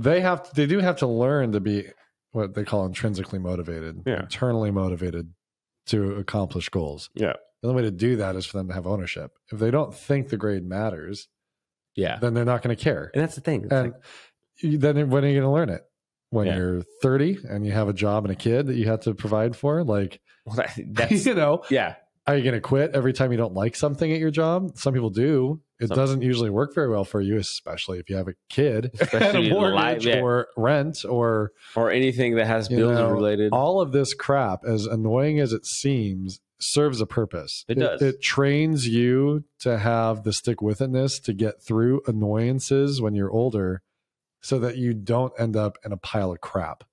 they do have to learn to be what they call intrinsically motivated, Yeah. internally motivated to accomplish goals. Yeah. The only way to do that is for them to have ownership. If they don't think the grade matters, Yeah. then they're not going to care. And that's the thing. And then when are you going to learn it? When Yeah. you're 30 and you have a job and a kid that you have to provide for? Like, well, that's, you know, yeah. are you going to quit every time you don't like something at your job? Some people do. It doesn't usually work very well for you, especially if you have a kid, and a mortgage, or rent, or anything that has bills related. All of this crap, as annoying as it seems, serves a purpose. It does. It trains you to have the stick with itness to get through annoyances when you're older, so that you don't end up in a pile of crap.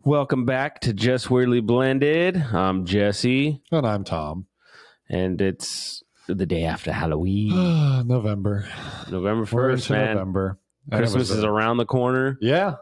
Welcome back to Just Weirdly Blended. I'm Jesse. And I'm Tom. And it's the day after Halloween. November 1st, man. November. Christmas is around the corner. Yeah.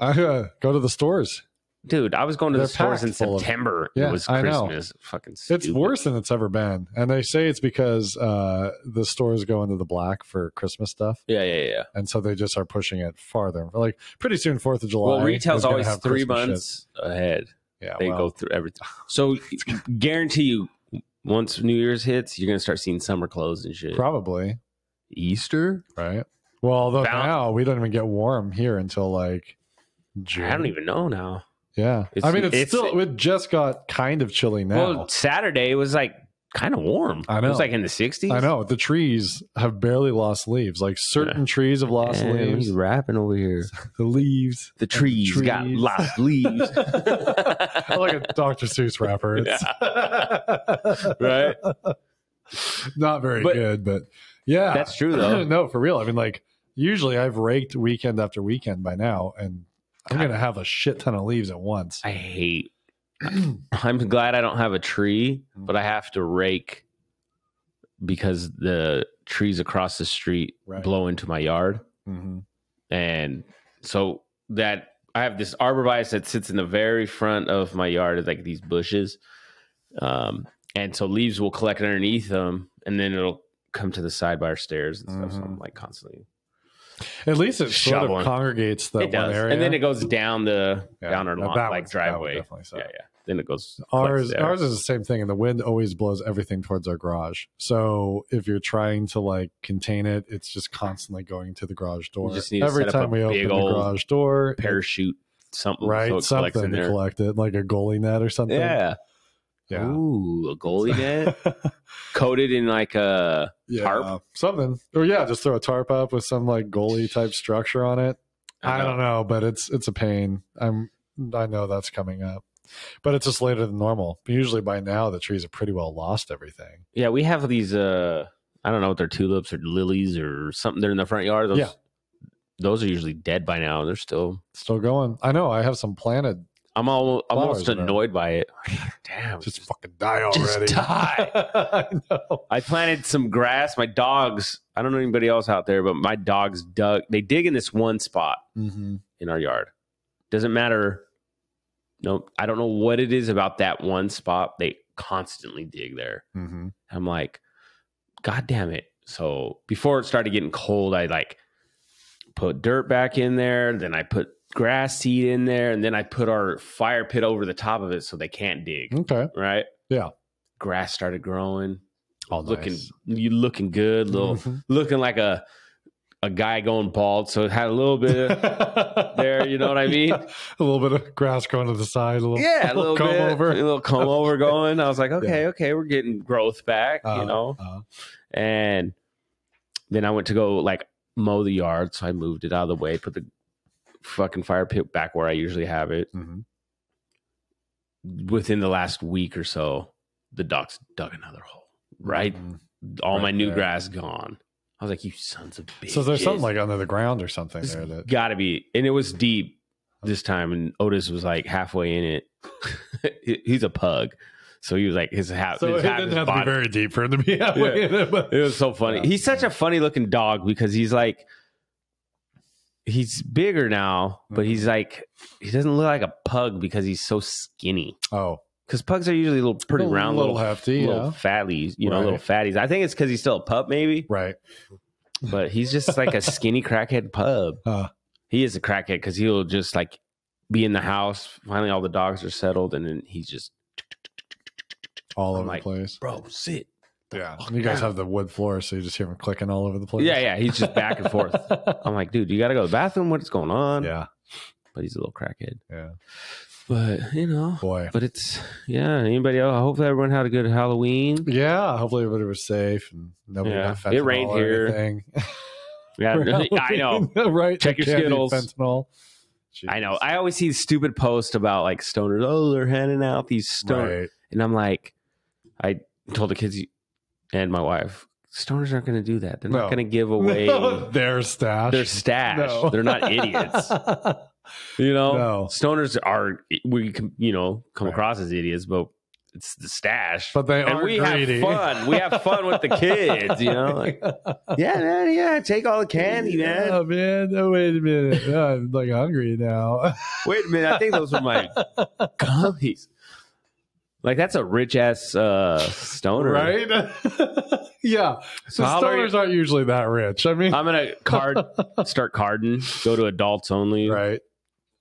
I go to the stores. Dude, I was going to the stores in September. Yeah, it was I know. Christmas. Fucking stupid. It's worse than it's ever been. And they say it's because the stores go into the black for Christmas stuff. Yeah. And so they just are pushing it farther. Like pretty soon, 4th of July. Well, retail's always 3 Christmas months ahead. Yeah, they go through everything. So guarantee you, once New Year's hits, you're going to start seeing summer clothes and shit. Probably. Easter? Right. Well, although now we don't even get warm here until like June. I don't even know now. Yeah. It just got kind of chilly now. Well, Saturday it was like kind of warm. I know. It was like in the 60s. I know. The trees have barely lost leaves. Like certain trees have lost leaves. He's rapping over here. The leaves. The trees got lost leaves. I like a Dr. Seuss rapper. Right? Not very good, but yeah. That's true, though. No, for real. I mean, like, usually I've raked weekend after weekend by now, and I'm going to have a shit ton of leaves at once. I'm glad I don't have a tree, but I have to rake because the trees across the street blow into my yard. Mm-hmm. And so that I have this arborvitae that sits in the very front of my yard. It's like these bushes. And so leaves will collect underneath them, and then it'll come to the side by our stairs and stuff. So I'm like constantly. At least it sort of congregates that one area. And then it goes down down our lawn, like driveway. So. Yeah. Then it goes. Ours is the same thing, and the wind always blows everything towards our garage. So if you're trying to like contain it, it's just constantly going to the garage door. You just need every to set time up we open the garage door, parachute something, right? So it something to collect it, like a goalie net or something. Yeah. Ooh, a goalie net coated in like a tarp, something, or just throw a tarp up with some like goalie type structure on it. I don't know, but it's a pain. I know that's coming up, but it's just later than normal. Usually by now the trees have pretty well lost everything. Yeah, we have these. I don't know if they're tulips or lilies or something. They're in the front yard. Those are usually dead by now. They're still going. I know. I have some planted. I'm almost annoyed by it. Damn, just fucking die already. Just die. I know. I planted some grass. My dogs, I don't know anybody else out there, but my dogs they dig in this one spot in our yard. Doesn't matter. No, I don't know what it is about that one spot. They constantly dig there. Mm-hmm. I'm like, God damn it. So before it started getting cold, I like put dirt back in there. Then I put grass seed in there, and then I put our fire pit over the top of it so they can't dig. Okay. Right? Yeah. Grass started growing. Looking good, looking like a guy going bald. So it had a little bit of there, you know what I mean? A little bit of grass going to the side, a little comb bit, over. A little comb over going. I was like, okay, we're getting growth back, you know. And then I went to go like mow the yard, so I moved it out of the way, put the fucking fire pit back where I usually have it. Within the last week or so, the dogs dug another hole. Right? All my new grass gone. I was like, you sons of bitches. So there's something like under the ground or something there that gotta be. And it was deep this time, and Otis was like halfway in it. He's a pug. So he was like his half. So it didn't have to be very deep for him to be halfway in it. But it was so funny. He's such a funny looking dog because he's like he's bigger now, but he's like, he doesn't look like a pug because he's so skinny. Oh, because pugs are usually pretty round, little hefty, little fatties, little fatties. I think it's because he's still a pup, maybe. Right. But he's just like a skinny crackhead pub. He is a crackhead because he'll just like be in the house. Finally, all the dogs are settled, and then he's just all over the place. Bro, sit. Yeah, you guys have the wood floor, so you just hear him clicking all over the place. Yeah, he's just back and forth. I'm like, dude, you got to go to the bathroom? What's going on? Yeah. But he's a little crackhead. Yeah. But, boy. But it's, anybody else? Hopefully everyone had a good Halloween. Yeah, hopefully everybody was safe and nobody got fentanyl. It rained here. Yeah, I know. Right. Check your Skittles. Fentanyl. Jeez. I know. I always see stupid posts about like stoners. Oh, they're handing out these stoners. Right. And I'm like, I told the kids and my wife, stoners aren't going to do that. They're not going to give away their stash. No. They're not idiots. Stoners are, we can, come across as idiots, but it's the stash. But they are greedy. Have fun. We have fun with the kids, Like, yeah, man, take all the candy, man. Oh, man. Oh, wait a minute. I'm like hungry now. Wait a minute. I think those were my gummies. Like, that's a rich-ass stoner. Right? Yeah. So stoners aren't usually that rich. I mean... I'm going to start carding, go to adults only. Right.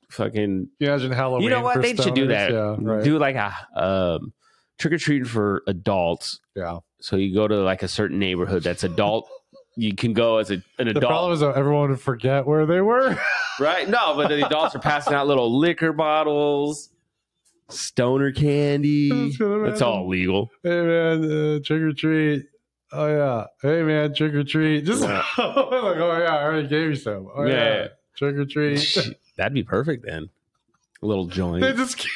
Fucking... You imagine Halloween. You know what? They should do that. Yeah, right. Do like a trick-or-treating for adults. Yeah. So you go to like a certain neighborhood that's adult. You can go as an adult. The problem is that everyone would forget where they were. Right? No, but the adults are passing out little liquor bottles. Stoner candy. That's all legal. Hey man, trick or treat. Oh yeah. Hey man, trick or treat. Just like, oh yeah, I already gave you some. Oh yeah. Trick or treat. That'd be perfect then. A little joint. They just keep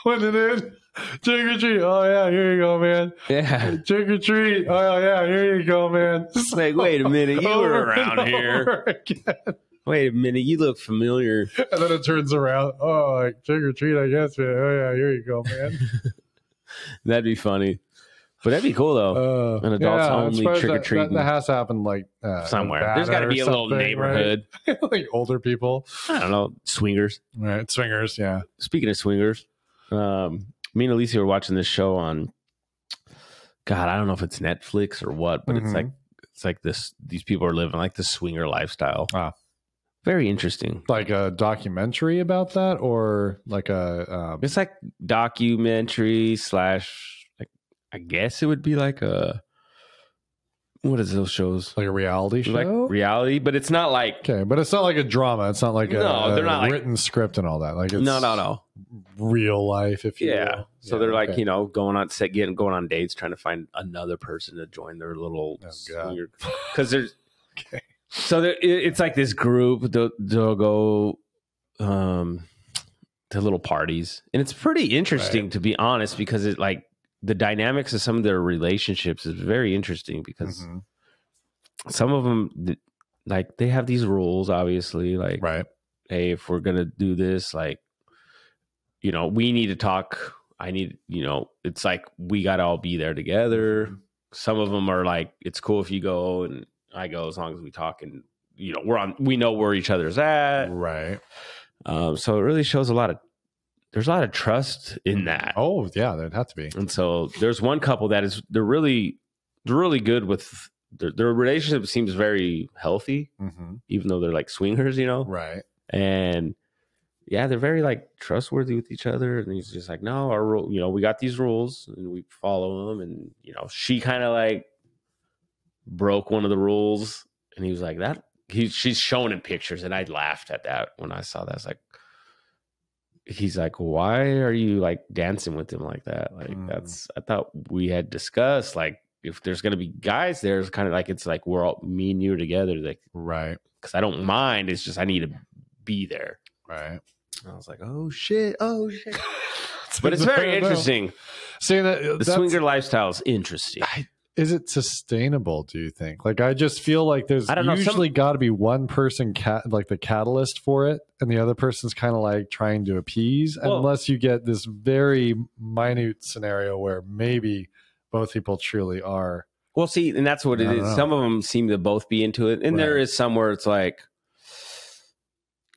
throwing it in. Trick or treat. Oh yeah, here you go, man. Yeah. Trick or treat. Oh yeah, here you go, man. Just like, wait a minute, you were around here. Wait a minute, you look familiar. And then it turns around. Oh, like trick or treat, I guess. Man. Oh yeah, here you go, man. That'd be funny. But that'd be cool though. An adults only trick or treating. That has to happen like somewhere. There's got to be a little neighborhood, right? Like older people. I don't know, swingers. Right, swingers. Yeah. Speaking of swingers, me and Alicia were watching this show on. God, I don't know if it's Netflix or what, but it's like this. These people are living like the swinger lifestyle. Very interesting. Like a documentary about that, or like a. It's like documentary / like I guess it would be like a. What is those shows? Like a reality show? Like reality, but it's not like... Okay, but it's not like a drama. It's not like they're not written script and all that. Like it's no. Real life, if you will. So they're like, going on dates, trying to find another person to join their little... Because there's... Okay. So it's like this group, they'll go to little parties. And it's pretty interesting, to be honest, because it like... The dynamics of some of their relationships is very interesting because some of them, like, they have these rules, obviously, like, hey, if we're going to do this, like, we need to talk. It's like, we got to all be there together. Some of them are like, it's cool if you go and I go as long as we talk and, we know where each other's at. Right. So it really shows there's a lot of trust in that. Oh, yeah, there'd have to be. And so there's one couple that they're really good with their relationship seems very healthy, even though they're like swingers, Right. And yeah, they're very like trustworthy with each other. And he's just like, no, our rule, we got these rules and we follow them. And, she kind of like broke one of the rules and he was like she's showing him pictures. And I laughed at that when I saw that. I was like, he's like, why are you like dancing with him like that? Like I thought we had discussed, like, if there's going to be guys there, it's kind of like, it's like, we're all, me and you together. Like, right. Cause I don't mind. It's just, I need to be there. Right. And I was like, oh shit. But it's very interesting. Seeing the swinger lifestyle is interesting. Is it sustainable, do you think? Like, I just feel like there's usually got to be one person like the catalyst for it, and the other person's kind of like trying to appease, unless you get this very minute scenario where maybe both people truly are. Well, see, and that's what it is. Some of them seem to both be into it, and there is some where it's like,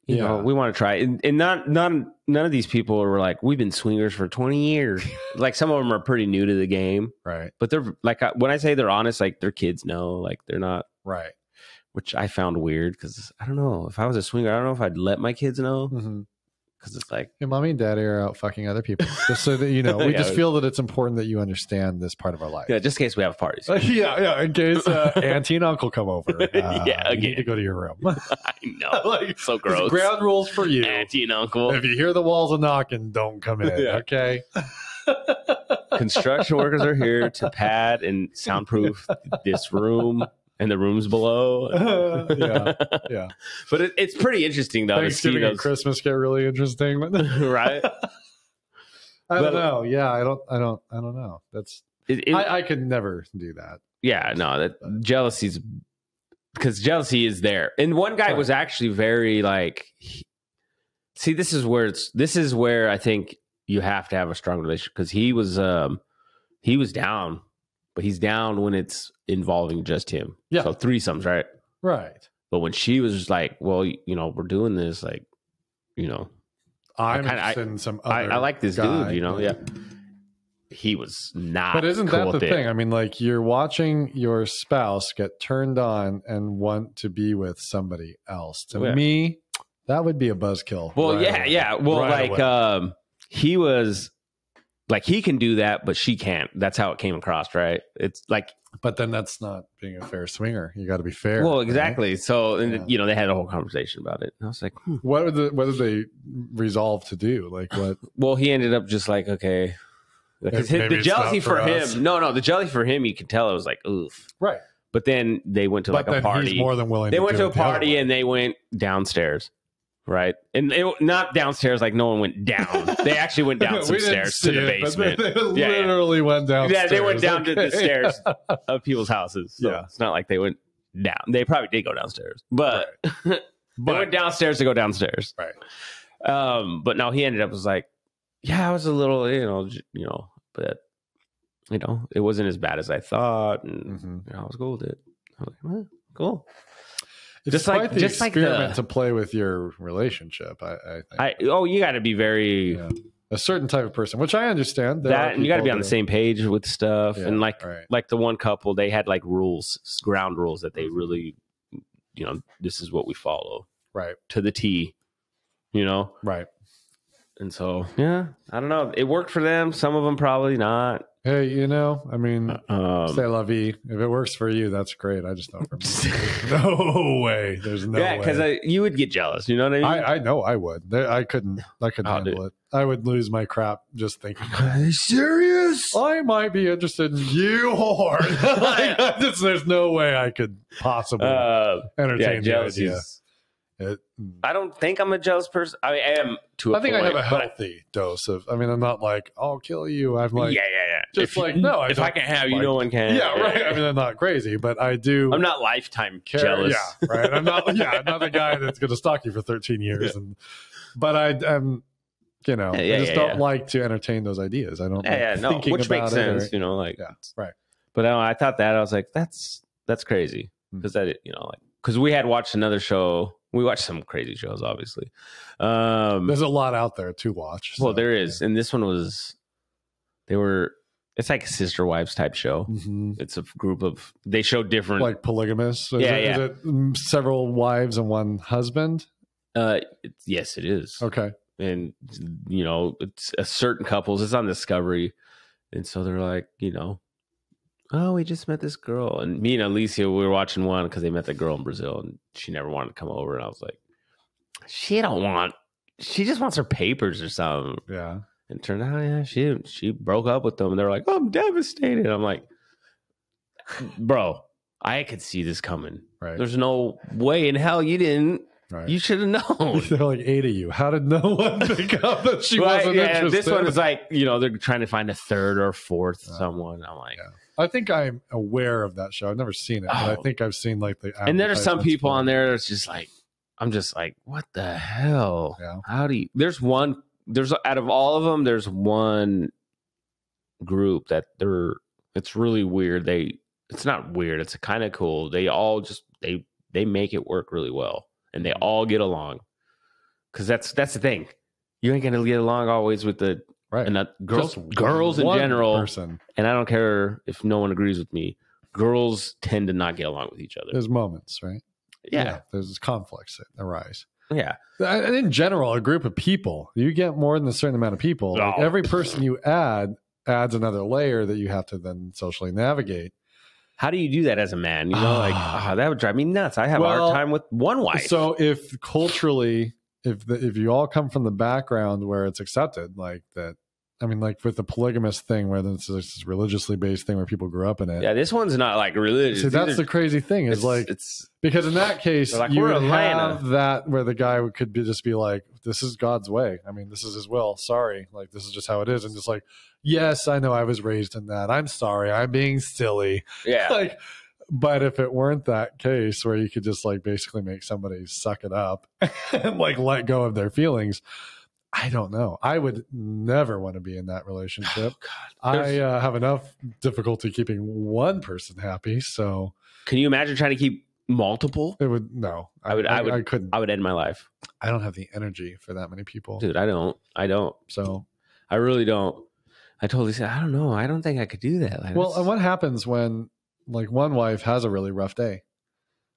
you know, we want to try it. And none of these people were like, we've been swingers for 20 years. Like some of them are pretty new to the game. Right. But they're like, when I say they're honest, like their kids know, like they're not. Right. Which I found weird because I don't know if I was a swinger, I don't know if I'd let my kids know. Because it's like, your mommy and daddy are out fucking other people. Just so that you know, we just feel that it's important that you understand this part of our life. Yeah, just in case we have parties. Yeah. In case auntie and uncle come over. Yeah, again. You need to go to your room. I know. Like, so gross. Ground rules for you. Auntie and uncle. If you hear the walls a knocking, don't come in. Yeah. Okay. Construction workers are here to pad and soundproof this room. And the rooms below. Yeah. But it's pretty interesting, though. Thanksgiving and Christmas get really interesting. Right? I don't know. Yeah, I don't know. That's I could never do that. Yeah, no, that jealousy's because jealousy is there. And one guy was actually very like, see, this is where I think you have to have a strong relationship because he was down. But he's down when it's involving just him. Yeah. So threesomes, right? Right. But when she was like, well, you know, we're doing this, like, you know. I'm interested in some other I like this guy. dude, you know? Yeah. He was not But isn't that the thing? I mean, like, you're watching your spouse get turned on and want to be with somebody else. To me, that would be a buzzkill. Well, yeah. Well, like, he was... Like he can do that, but she can't. That's how it came across, right? It's like, but then that's not being a fair swinger. You got to be fair. Well, exactly. Right? So, you know, they had a whole conversation about it. And I was like, what did they resolve to do? Like what? Well, he ended up just like, okay, because the jealousy for him. No, the jealousy for him, you could tell it was like, oof, right. But then they went to like a party. He's more than willing. They went to a party and they went downstairs. Right. And not downstairs, like no one went down. They actually went down some stairs to the basement. They literally went downstairs. Yeah, they went down to the stairs of people's houses. So it's not like they went down. They probably did go downstairs. But they went downstairs to go downstairs. Right. But no, he ended up was like, yeah, I was a little, but it wasn't as bad as I thought. And I was cool with it. I was like, well, cool. It's just quite the experiment to play with your relationship. I think. You got to be very a certain type of person, which I understand. That and you got to be on the same page with stuff. And like the one couple, they had like ground rules that they really, this is what we follow, right, to the T, right. And so I don't know. It worked for them. Some of them probably not. Hey, I mean, c'est la vie. If it works for you, that's great. I just don't for me. No way. There's no way. Yeah, because you would get jealous. You know what I mean? I know I would. I couldn't handle it. I would lose my crap just thinking. Are you serious? I might be interested in you, whore. There's no way I could possibly entertain the idea. I don't think I'm a jealous person. I mean, I am to a point. I think I have a healthy dose of. I mean, I'm not like I'll kill you. I'm like Just if I can have you, no one can. Yeah, right. I mean, I'm not crazy, but I do. I'm not lifetime jealous. Yeah, right. I'm not. I'm not the guy that's going to stalk you for 13 years. But I'm. I just don't like to entertain those ideas. I don't. No, which makes sense. Right. But I thought that I was like, that's crazy because because we had watched another show. We watched some crazy shows, obviously. There's a lot out there to watch. Well, there is. And this one was, it's like a sister wives type show. Mm-hmm. It's a group of, they show different. Like polygamous? Is it several wives and one husband? Yes, it is. Okay. And, it's a certain couples. It's on Discovery. And so they're like, oh, we just met this girl. And me and Alicia, we were watching one because they met the girl in Brazil and she never wanted to come over. And I was like, she just wants her papers or something. Yeah. And it turned out, she broke up with them. And they were like, oh, I'm devastated. I'm like, bro, I could see this coming. Right. There's no way in hell you didn't. Right. You should have known. There are like 8 of you. How did no one pick up that she wasn't interested? This one is like, they're trying to find a third or fourth someone. I'm like, I think I'm aware of that show. I've never seen it, but I think I've seen like the. And there are some people on there that's just like, I'm just like, what the hell? Yeah. How do you? There's out of all of them, there's one group that it's really weird. It's not weird. It's kind of cool. They all just they make it work really well. And they all get along. because that's the thing. You ain't gonna get along always with the Right. and girls in one general. person. And I don't care if no one agrees with me. Girls tend to not get along with each other. There's moments, right? Yeah. There's conflicts that arise. Yeah. And in general, a group of people, you get more than a certain amount of people. Like every person you add adds another layer that you have to then socially navigate. How do you do that as a man? You know, that would drive me nuts. I have a hard time with one wife. So if culturally, if you all come from the background where it's accepted, like that, I mean, like with the polygamous thing where it's this religiously based thing where people grew up in it. Yeah, this one's not like religious. See, that's the crazy thing is it's because in that case, like, you would have that where the guy could just be like, this is God's way. I mean, this is his will. Sorry. Like, this is just how it is. And just like, yes, I know I was raised in that. I'm sorry. I'm being silly. Yeah. Like, but if it weren't that case where you could just like basically make somebody suck it up and like let go of their feelings, I don't know. I would never want to be in that relationship. Oh, I have enough difficulty keeping one person happy. So can you imagine trying to keep multiple? It would no. I couldn't. I would end my life. I don't have the energy for that many people. Dude, I don't. So I really don't. I totally said, I don't know. I don't think I could do that. Like, well, and what happens when like one wife has a really rough day?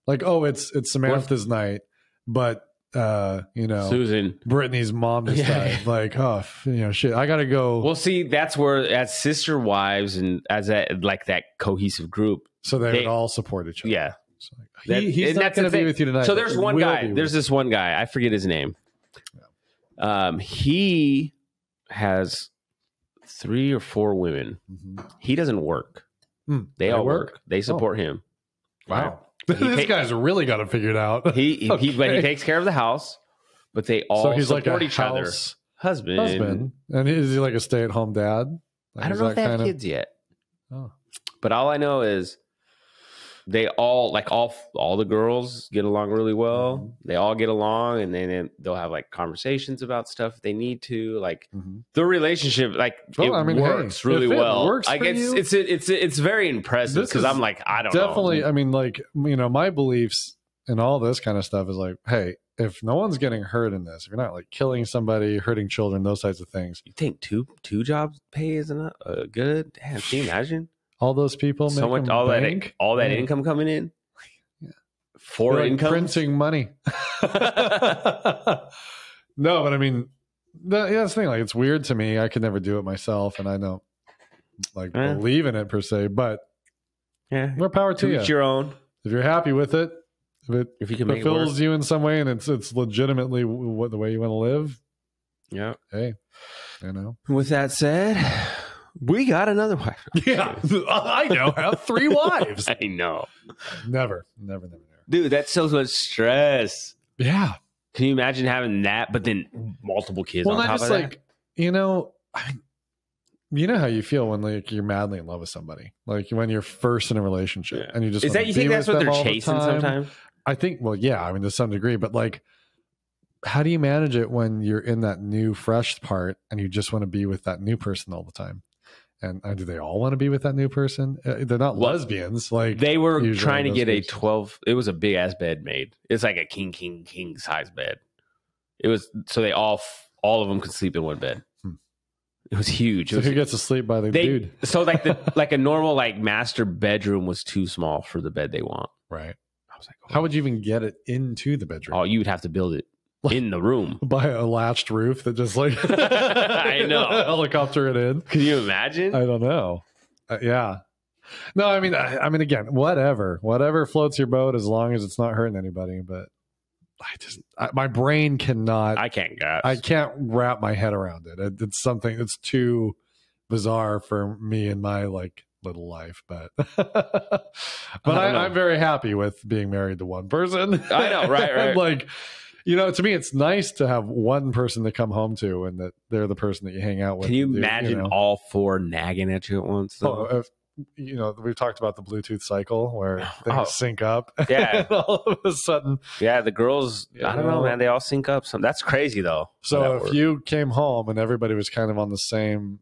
Like, oh, it's Samantha's night, but you know, Susan, Brittany's mom just died. Like, oh, you know, shit, I gotta go. Well, see, that's where as sister wives and as that like that cohesive group, so they would all support each other. Yeah, so like, he's not going to be with you tonight. So there's one guy. There's this one guy. I forget his name. Yeah. He has 3 or 4 women. Mm-hmm. He doesn't work. They all work. They support him. Wow. This guy's really got it figured out. But he takes care of the house, but they all support like each other. Husband. And is he like a stay-at-home dad? Like, I don't know if they have kids yet. Oh. But all I know is they all like all the girls get along really well. Mm-hmm. They all get along, and then they'll have like conversations about stuff if they need to. Like the relationship, like works really well. It works for you. It's very impressive because I'm like, I don't know. Definitely. I mean, like, you know, my beliefs and all this kind of stuff is like, hey, if no one's getting hurt in this, if you're not like killing somebody, hurting children, those types of things, you think two jobs pay isn't good? Damn, can you imagine? All those people, so much, all that income coming in, yeah. 4 incomes, printing money. No, but I mean, that's the thing. Like, it's weird to me. I could never do it myself, and I don't like believe in it per se. But more power to you. Each your own. If you're happy with it, if you can fulfills you in some way, and it's legitimately the way you want to live. Yeah. Hey, you know. With that said. We got another wife. Yeah, I know. I have 3 wives. I know. Never. Dude, that's so much stress. Yeah. Can you imagine having that, but then multiple kids on top of that? Like, you know, you know how you feel when like you're madly in love with somebody, like when you're first in a relationship, and you just you think that's what they're chasing sometimes? I think, well, yeah, I mean, to some degree, but like, how do you manage it when you're in that new, fresh part, and you just want to be with that new person all the time? And do they all want to be with that new person? They're not lesbians. Like they were trying to get a 12. It was a big ass bed made. It's like a king size bed. It was so they all of them could sleep in one bed. It was huge. So who gets to sleep by the dude? So like a normal like master bedroom was too small for the bed they want. Right. I was like, how would you even get it into the bedroom? Oh, you would have to build it. In the room by a latched roof that just like I know helicopter it in. Can you imagine? I don't know. Yeah. No, I mean again, whatever floats your boat as long as it's not hurting anybody. But my brain cannot. I can't wrap my head around it. It's something. It's too bizarre for me in my like little life. But I'm very happy with being married to one person. I know, right. Like. You know, to me, it's nice to have one person to come home to, and that they're the person that you hang out with. Can you imagine all 4 nagging at you at once? Oh, you know, we've talked about the Bluetooth cycle where things sync up. Yeah, and all of a sudden, the girls. I don't know, man. They all sync up. That's crazy, though. So if you came home and everybody was kind of on the same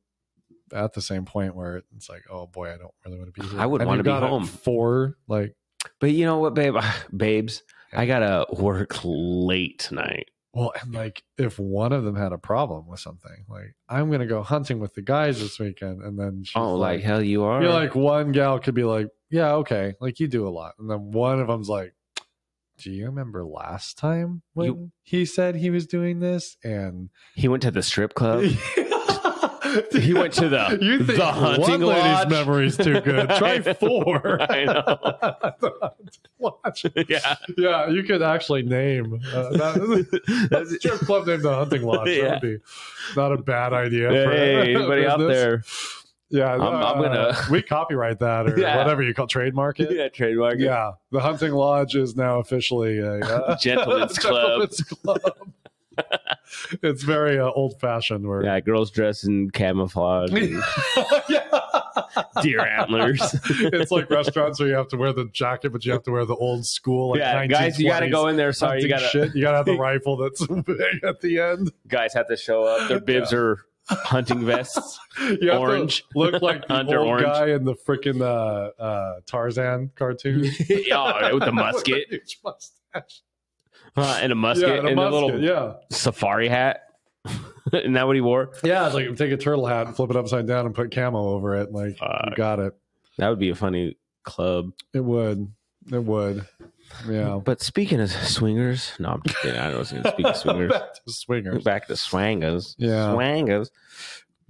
point where it's like, oh boy, I don't really want to be here. I would want to be home. 4 like, but you know what, babes. I gotta work late tonight. Well, and like if one of them had a problem with something, like I'm gonna go hunting with the guys this weekend, and then she's like hell you are. You're like one gal could be like, yeah, okay, like you do a lot, and then one of them's like, do you remember last time when he said he was doing this? And he went to the strip club. He went to the hunting one lady's lodge. memory's too good. Try 4. I know. Yeah, you could actually name that's a strip club named the Hunting Lodge. Yeah. That would be not a bad idea. Hey, anybody out there? Yeah, I'm gonna we copyright that or whatever you call trademark it. Yeah, trademark it. Yeah, the Hunting Lodge is now officially a gentleman's club. It's very old-fashioned. Yeah, girls dressed in camouflage, and deer antlers. It's like restaurants where you have to wear the jacket, but you have to wear the old school. Like guys, you got to go in there. Sorry, you got to have the rifle that's big at the end. Guys have to show up. Their bibs are hunting vests, you have orange. To look like the Under old orange. guy in the freaking Tarzan cartoon. With the musket. With a huge mustache. And a musket and a little safari hat. Isn't that what he wore? Yeah, it's like take a turtle hat and flip it upside down and put camo over it. Like you got it. That would be a funny club. It would. Yeah. But speaking of swingers, no, I'm just kidding. I was going to speak of swingers. Back to swangers. Yeah. Swangers.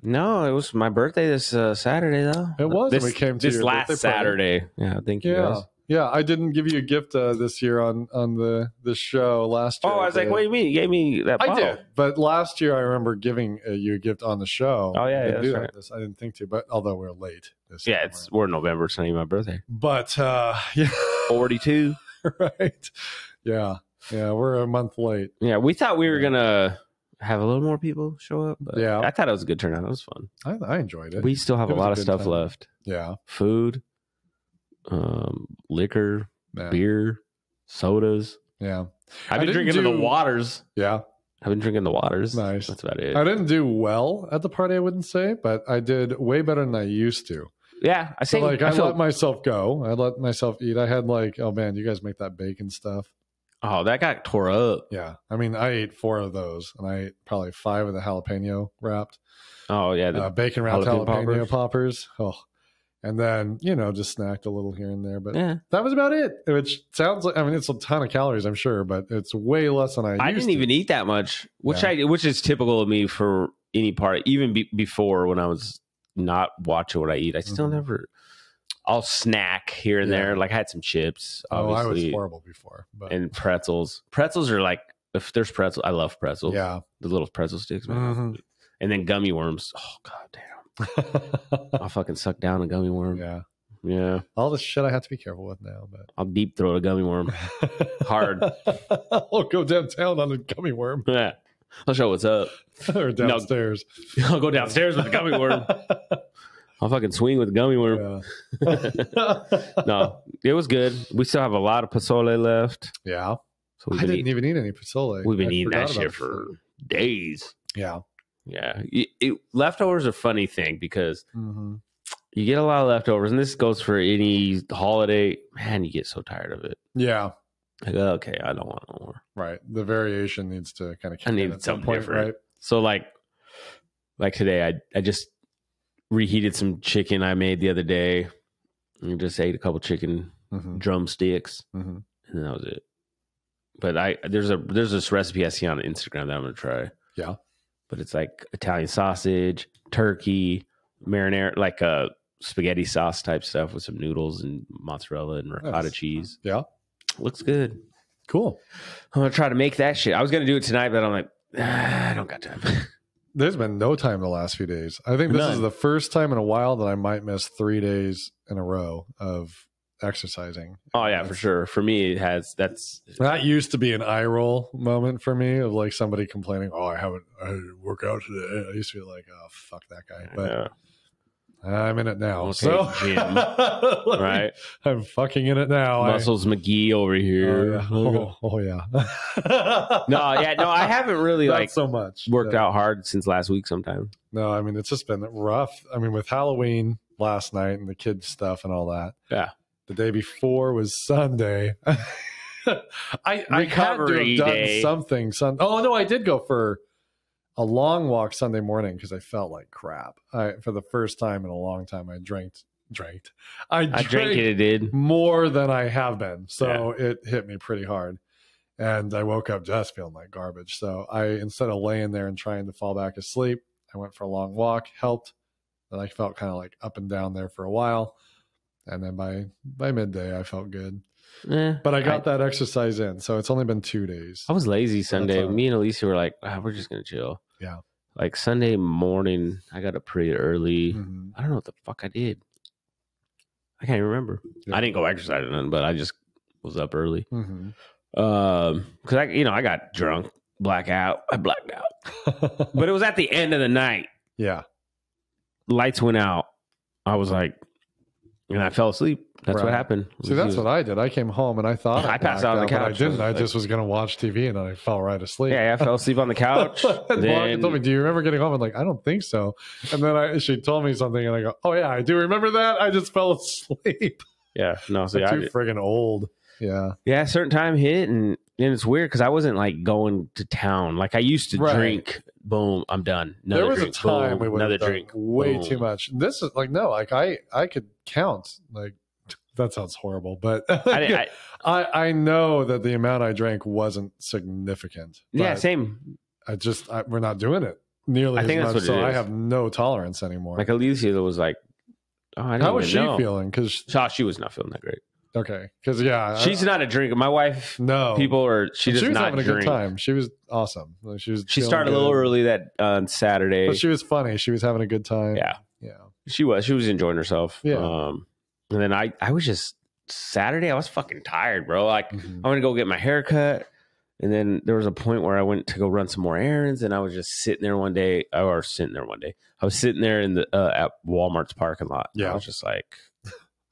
No, it was my birthday this Saturday though. It was. This, we came to this last Saturday. Yeah, thank you guys. Yeah, I didn't give you a gift this year on the show last year. Oh, I was like, what do you mean? You gave me that bottle. I did. But last year I remember giving you a gift on the show. Oh, yeah, that's right. I didn't think to, but although we're late. We're in November. It's not even my birthday. But, yeah. 42. Right. Yeah. Yeah, we're a month late. Yeah, we thought we were going to have a little more people show up. But yeah. I thought it was a good turnout. It was fun. I enjoyed it. We still have a lot of stuff left. Yeah. Food. Liquor, beer, sodas. Yeah, I've been drinking the waters. Yeah, I've been drinking the waters. Nice. That's about it. I didn't do well at the party, I wouldn't say, but I did way better than I used to. Yeah, I let myself go. I let myself eat. I had like, oh man, you guys make that bacon stuff. Oh, that got tore up. Yeah, I mean, I ate 4 of those, and I ate probably 5 of the jalapeno wrapped. Oh yeah, the bacon wrapped jalapeno poppers. Oh. And then, just snacked a little here and there. But that was about it. Which sounds like, I mean, it's a ton of calories, I'm sure, but it's way less than I didn't even eat that much, which is typical of me for any part. Even before when I was not watching what I eat, I still never, I'll snack here and there. Like I had some chips, obviously. Oh, I was horrible before. And pretzels. Pretzels are like, if there's pretzels, I love pretzels. Yeah. The little pretzel sticks, man. Mm-hmm. And then gummy worms. Oh, God damn. I'll fucking suck down a gummy worm. Yeah. All this shit I have to be careful with now, but I'll deep throat a gummy worm. Hard. I'll go downtown on a gummy worm. Yeah. I'll show what's up. Or downstairs. No, I'll go downstairs with the gummy worm. I'll fucking swing with the gummy worm. Yeah. No, it was good. We still have a lot of pozole left. Yeah. So I didn't even eat any pozole. We've been eating that shit for days. Yeah. Yeah. Leftovers are a funny thing because you get a lot of leftovers, and this goes for any holiday. Man, you get so tired of it. Yeah. Like, okay, I don't want no more. Right. The variation needs to kind of I need something different. Right? So like today, I just reheated some chicken I made the other day. And just ate a couple chicken drumsticks, and then that was it. But there's this recipe I see on Instagram that I'm gonna try. Yeah. But it's like Italian sausage, turkey, marinara, like a spaghetti sauce type stuff with some noodles and mozzarella and ricotta cheese. Yeah. Looks good. Cool. I'm going to try to make that shit. I was going to do it tonight, but I'm like, I don't got time. There's been no time the last few days. I think this is the first time in a while that I might miss 3 days in a row of exercising. Oh yeah, for sure. For me, that used to be an eye roll moment for me of like somebody complaining, "Oh, I didn't work out today." I used to be like, "Oh, fuck that guy," but I'm in it now. Okay, so Jim. Right, I'm fucking in it now. Muscles McGee over here. Oh yeah. No, I haven't really Not so much worked out hard since last week. Sometime. No, I mean it's just been rough. I mean with Halloween last night and the kids stuff and all that. Yeah. The day before was Sunday. I had to Recovery have done day. something. Oh no, I did go for a long walk Sunday morning because I felt like crap. For the first time in a long time, I drank. I drank it did more than I have been, so it hit me pretty hard. And I woke up just feeling like garbage. So instead of laying there and trying to fall back asleep, I went for a long walk, helped. And I felt kind of like up and down there for a while. And then by midday, I felt good. But I got that exercise in. So it's only been 2 days. I was lazy Sunday. Me and Alicia were like, we're just going to chill. Yeah. Like Sunday morning, I got up pretty early. Mm-hmm. I don't know what the fuck I did. I can't even remember. Yeah. I didn't go exercise or nothing, but I just was up early. Mm-hmm. Because I got drunk, I blacked out. But it was at the end of the night. Yeah. Lights went out. I was like, and I fell asleep. That's what happened. See, that's what I did. I came home and I thought I passed out on the couch. But I didn't. I just was going to watch TV and then I fell right asleep. Yeah, I fell asleep on the couch. Then told me, "Do you remember getting home?" I'm like, "I don't think so." And then she told me something, and I go, "Oh yeah, I do remember that. I just fell asleep." Yeah, no, so I'm too friggin' old. Yeah, a certain time hit, and it's weird because I wasn't like going to town like I used to drink. Boom, I'm done. There was a time we would have done way too much. This is like I could count like. That sounds horrible, but I know that the amount I drank wasn't significant. Yeah, same. We're not doing it nearly as much, so I have no tolerance anymore. Like Alicia was like, how was she feeling? Because she was not feeling that great. Okay, because she's not a drinker. My wife, no, she does was not having drink. A good time. She was awesome. She started a little early that on Saturday, but she was funny. She was having a good time. Yeah. She was enjoying herself. Yeah. And then I was just Saturday. I was fucking tired, bro. Like I went to go get my hair cut, and then there was a point where I went to go run some more errands, and I was just sitting there one day. I was sitting there in the at Walmart's parking lot. Yeah, I was just like,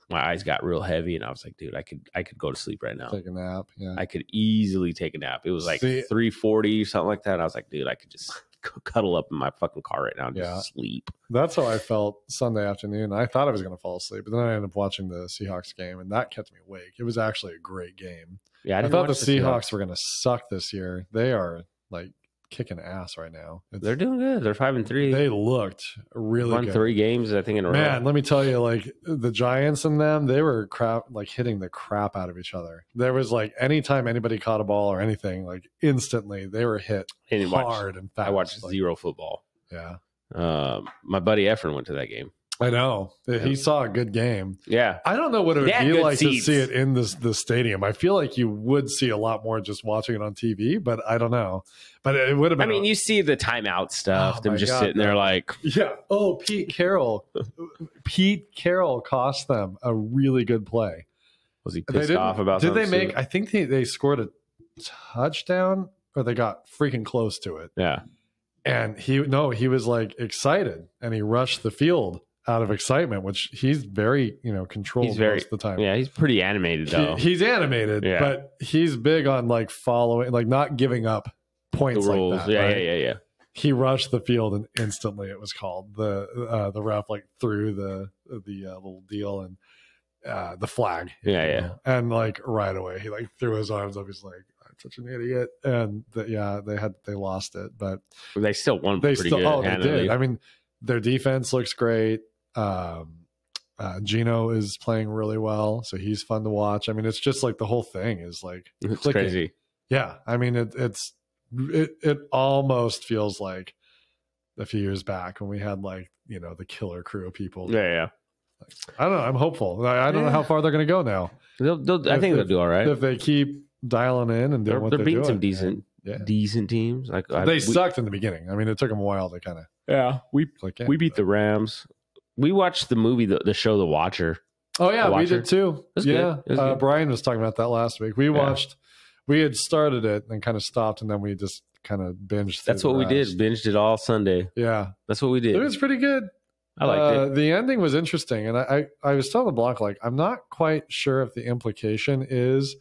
my eyes got real heavy, and I was like, dude, I could go to sleep right now. Take a nap. Yeah, I could easily take a nap. It was like 3:40 something like that. I was like, dude, I could just cuddle up in my fucking car right now and just sleep. That's how I felt Sunday afternoon. I thought I was going to fall asleep, but then I ended up watching the Seahawks game, and that kept me awake. It was actually a great game. Yeah, I thought the Seahawks were going to suck this year. They are like kicking ass right now. They're doing good. They're 5-3. They looked really good. Won 3 games, I think, in a row. Man, let me tell you, like the Giants and them, they were hitting the crap out of each other. There was like anytime anybody caught a ball or anything, like instantly they were hit hard and fast. I watched zero football. Yeah. My buddy Efren went to that game. I know. He saw a good game. Yeah. I don't know what it would be like to see it in the stadium. I feel like you would see a lot more just watching it on TV, but I don't know. But it would have been. I mean, you see the timeout stuff. Them just sitting there like. Yeah. Oh, Pete Carroll. Pete Carroll cost them a really good play. Was he pissed off about something? Did they make, I think they scored a touchdown or they got freaking close to it. Yeah. And he was like excited and he rushed the field out of excitement, which he's very, controlled most of the time. Yeah, he's pretty animated though. He's animated, but he's big on like following, like not giving up points the rules. Like that. Yeah, right? yeah. He rushed the field and instantly it was called. The ref like threw the little deal and the flag. Yeah. And like right away he like threw his arms up. He's like, I'm such an idiot. And they lost it, but they still won pretty good. Oh, they did. I mean, their defense looks great. Gino is playing really well, so he's fun to watch. I mean, it's just like the whole thing is like it's crazy. Yeah, I mean, it almost feels like a few years back when we had like the killer crew of people. Yeah. Like, I don't know. I'm hopeful. I don't know how far they're going to go now. I think they'll do all right if they keep dialing in and doing what they're beating doing. some decent teams. Like they sucked in the beginning. I mean, it took them a while to kind of. Yeah, we beat the Rams. We watched the movie, the show, The Watcher. Oh yeah, we did too. Yeah, good. Brian was talking about that last week. We watched. We had started it and kind of stopped, and then we just kind of binged. That's what we did. Binged it all Sunday. Yeah, that's what we did. It was pretty good. I liked it. The ending was interesting, and I was telling the block like I'm not quite sure if the implication is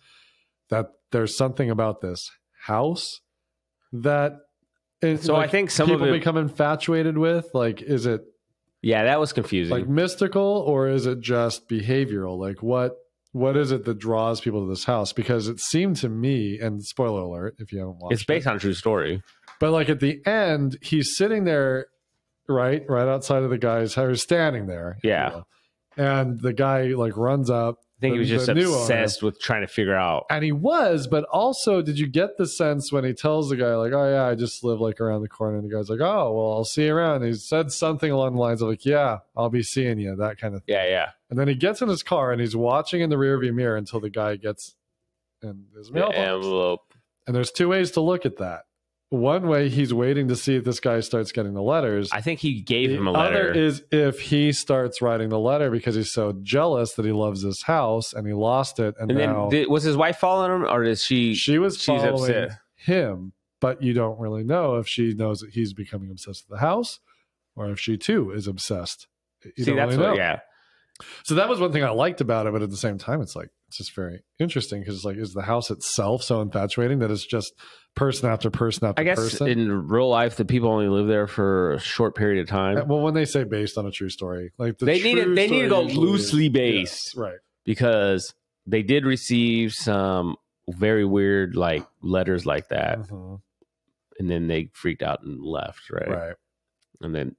that there's something about this house that. So I think some people of it become infatuated with. Like, is it? Yeah, that was confusing. Like mystical, or is it just behavioral? Like what? what is it that draws people to this house? Because it seemed to me, and spoiler alert if you haven't watched It's based on a true story. but like at the end, he's sitting there, right outside of the guy's house, standing there. Yeah. And the guy like runs up. I think he was just obsessed with trying to figure out. And he was, but also, did you get the sense when he tells the guy, like, oh, yeah, I just live like around the corner? And the guy's like, oh, well, I'll see you around. And he said something along the lines of like, yeah, I'll be seeing you, that kind of thing. Yeah. And then he gets in his car and he's watching in the rearview mirror until the guy gets in his mailbox. Envelope. And there's two ways to look at that. One way, he's waiting to see if this guy starts getting the letters. I think he gave him a The letter. other is if he starts writing the letter because he's so jealous that he loves this house and he lost it. And now, then was his wife following him, or is she? She was she's following upset. him, but you don't really know if she knows that he's becoming obsessed with the house or if she too is obsessed. You See, don't that's really know. what. Yeah. So that was one thing I liked about it, but at the same time, it's like it's just very interesting because it's like, is the house itself so infatuating that it's just person after person after I guess person? in real life, the people only live there for a short period of time. Well, when they say based on a true story, like They need to go loosely based, yes, right? Because they did receive some very weird like letters like that, and then they freaked out and left, right? And then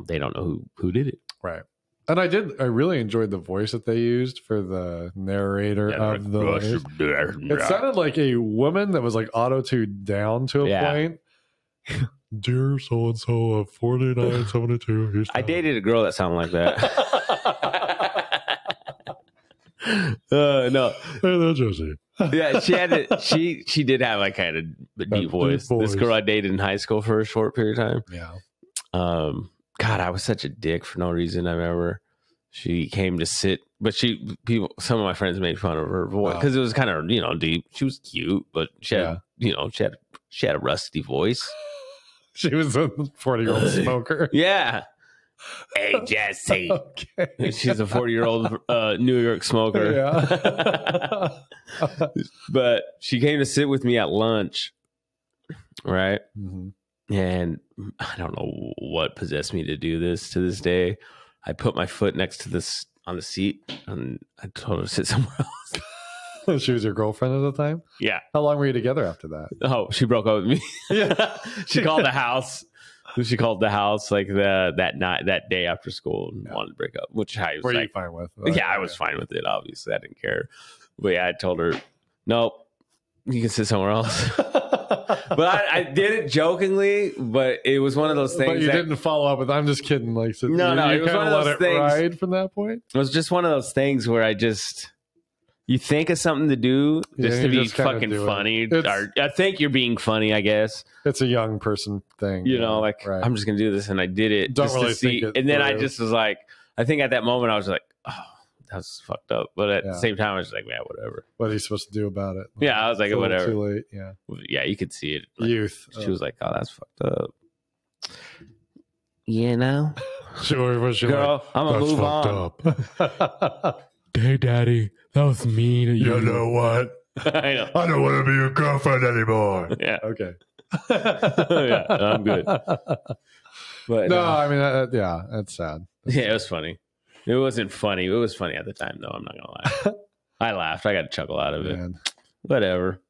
they don't know who did it, right? And I really enjoyed the voice that they used for the narrator of the. It sounded like a woman that was like auto-tuned down to a point. Dear so and so of 4972. I dated a girl that sounded like that. No, hey, Josie. Yeah, she did have like kind of deep voice. This girl I dated in high school for a short period of time. Yeah. God, I was such a dick for no reason. I remember she came to sit, but some of my friends made fun of her voice because it was kind of deep. She was cute, but she had she had a rusty voice. She was a 40-year-old smoker. Yeah. Hey Jesse. Okay. She's a 40-year-old New York smoker. Yeah. But she came to sit with me at lunch, right? Mm-hmm. And I don't know what possessed me to do this to this day. I put my foot next to this on the seat and I told her to sit somewhere else. She was your girlfriend at the time? Yeah. How long were you together after that? Oh, she broke up with me. Yeah. She called the house. She called the house like that day after school and wanted to break up, which I was were like, you fine with? Yeah, I was fine with it. Obviously, I didn't care. But yeah, I told her, nope, you can sit somewhere else. But I did it jokingly, but it was one of those things. But you didn't follow up with, I'm just kidding. Like, so no, it was one of those things. Ride from that point? It was just one of those things where you think of something to do just to be fucking funny. I think you're being funny, I guess. It's a young person thing. Right. I'm just going to do this. And I did it. Don't just really to see. think it and then through. I just was like, I think at that moment I was like, oh, that was fucked up. But at the same time, I was like, man, whatever. What are you supposed to do about it? Like, yeah, I was like, whatever. Too late. Yeah. Yeah, you could see it. Like, youth. She was like, oh, that's fucked up. Sure, was girl, like, I'm gonna move on. Hey, daddy, that was mean. You know what? I know. I don't want to be your girlfriend anymore. Yeah. Okay. Yeah, I'm good. But no, I mean, yeah, that's sad. Yeah, it was funny. It wasn't funny. It was funny at the time, though. I'm not gonna lie. I laughed. I got a chuckle out of it. Whatever.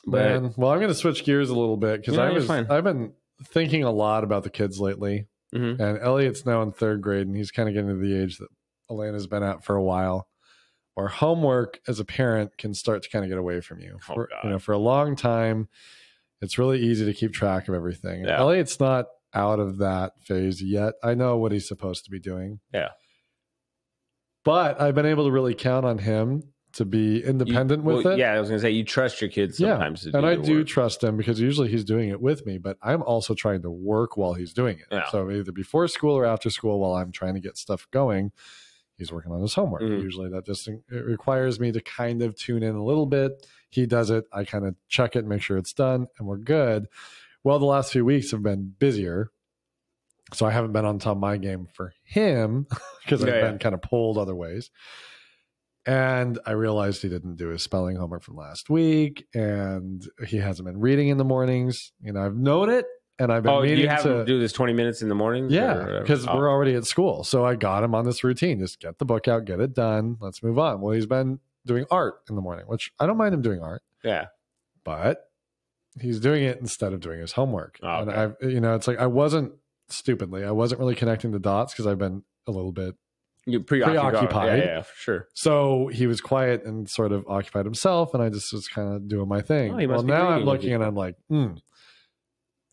Man, well, I'm going to switch gears a little bit because I've been thinking a lot about the kids lately. Mm-hmm. And Elliot's now in 3rd grade, and he's kind of getting to the age that Elena's been at for a while. Or homework as a parent can start to kind of get away from you. For a long time, it's really easy to keep track of everything. Yeah. Elliot's not out of that phase yet. I know what he's supposed to be doing. Yeah. But I've been able to really count on him to be independent with it. Yeah, I was going to say, you trust your kids sometimes. Yeah. And I do trust him because usually he's doing it with me, but I'm also trying to work while he's doing it. Yeah. So either before school or after school while I'm trying to get stuff going, he's working on his homework. Mm-hmm. Usually that it requires me to kind of tune in a little bit. He does it. I kind of check it, make sure it's done, and we're good. Well, the last few weeks have been busier. So I haven't been on top of my game for him because I've been kind of pulled other ways. And I realized he didn't do his spelling homework from last week, and he hasn't been reading in the mornings. I've known it. and I've been Oh, meaning you have to do this 20 minutes in the morning? Yeah, because we're already at school. So I got him on this routine. Just get the book out, get it done. Let's move on. Well, he's been doing art in the morning, which I don't mind him doing art. Yeah. But he's doing it instead of doing his homework. Oh, okay. And it's like I wasn't really connecting the dots because I've been a little bit preoccupied. Yeah, for sure. So he was quiet and sort of occupied himself, and I just was kind of doing my thing. Well, now I'm looking and I'm like,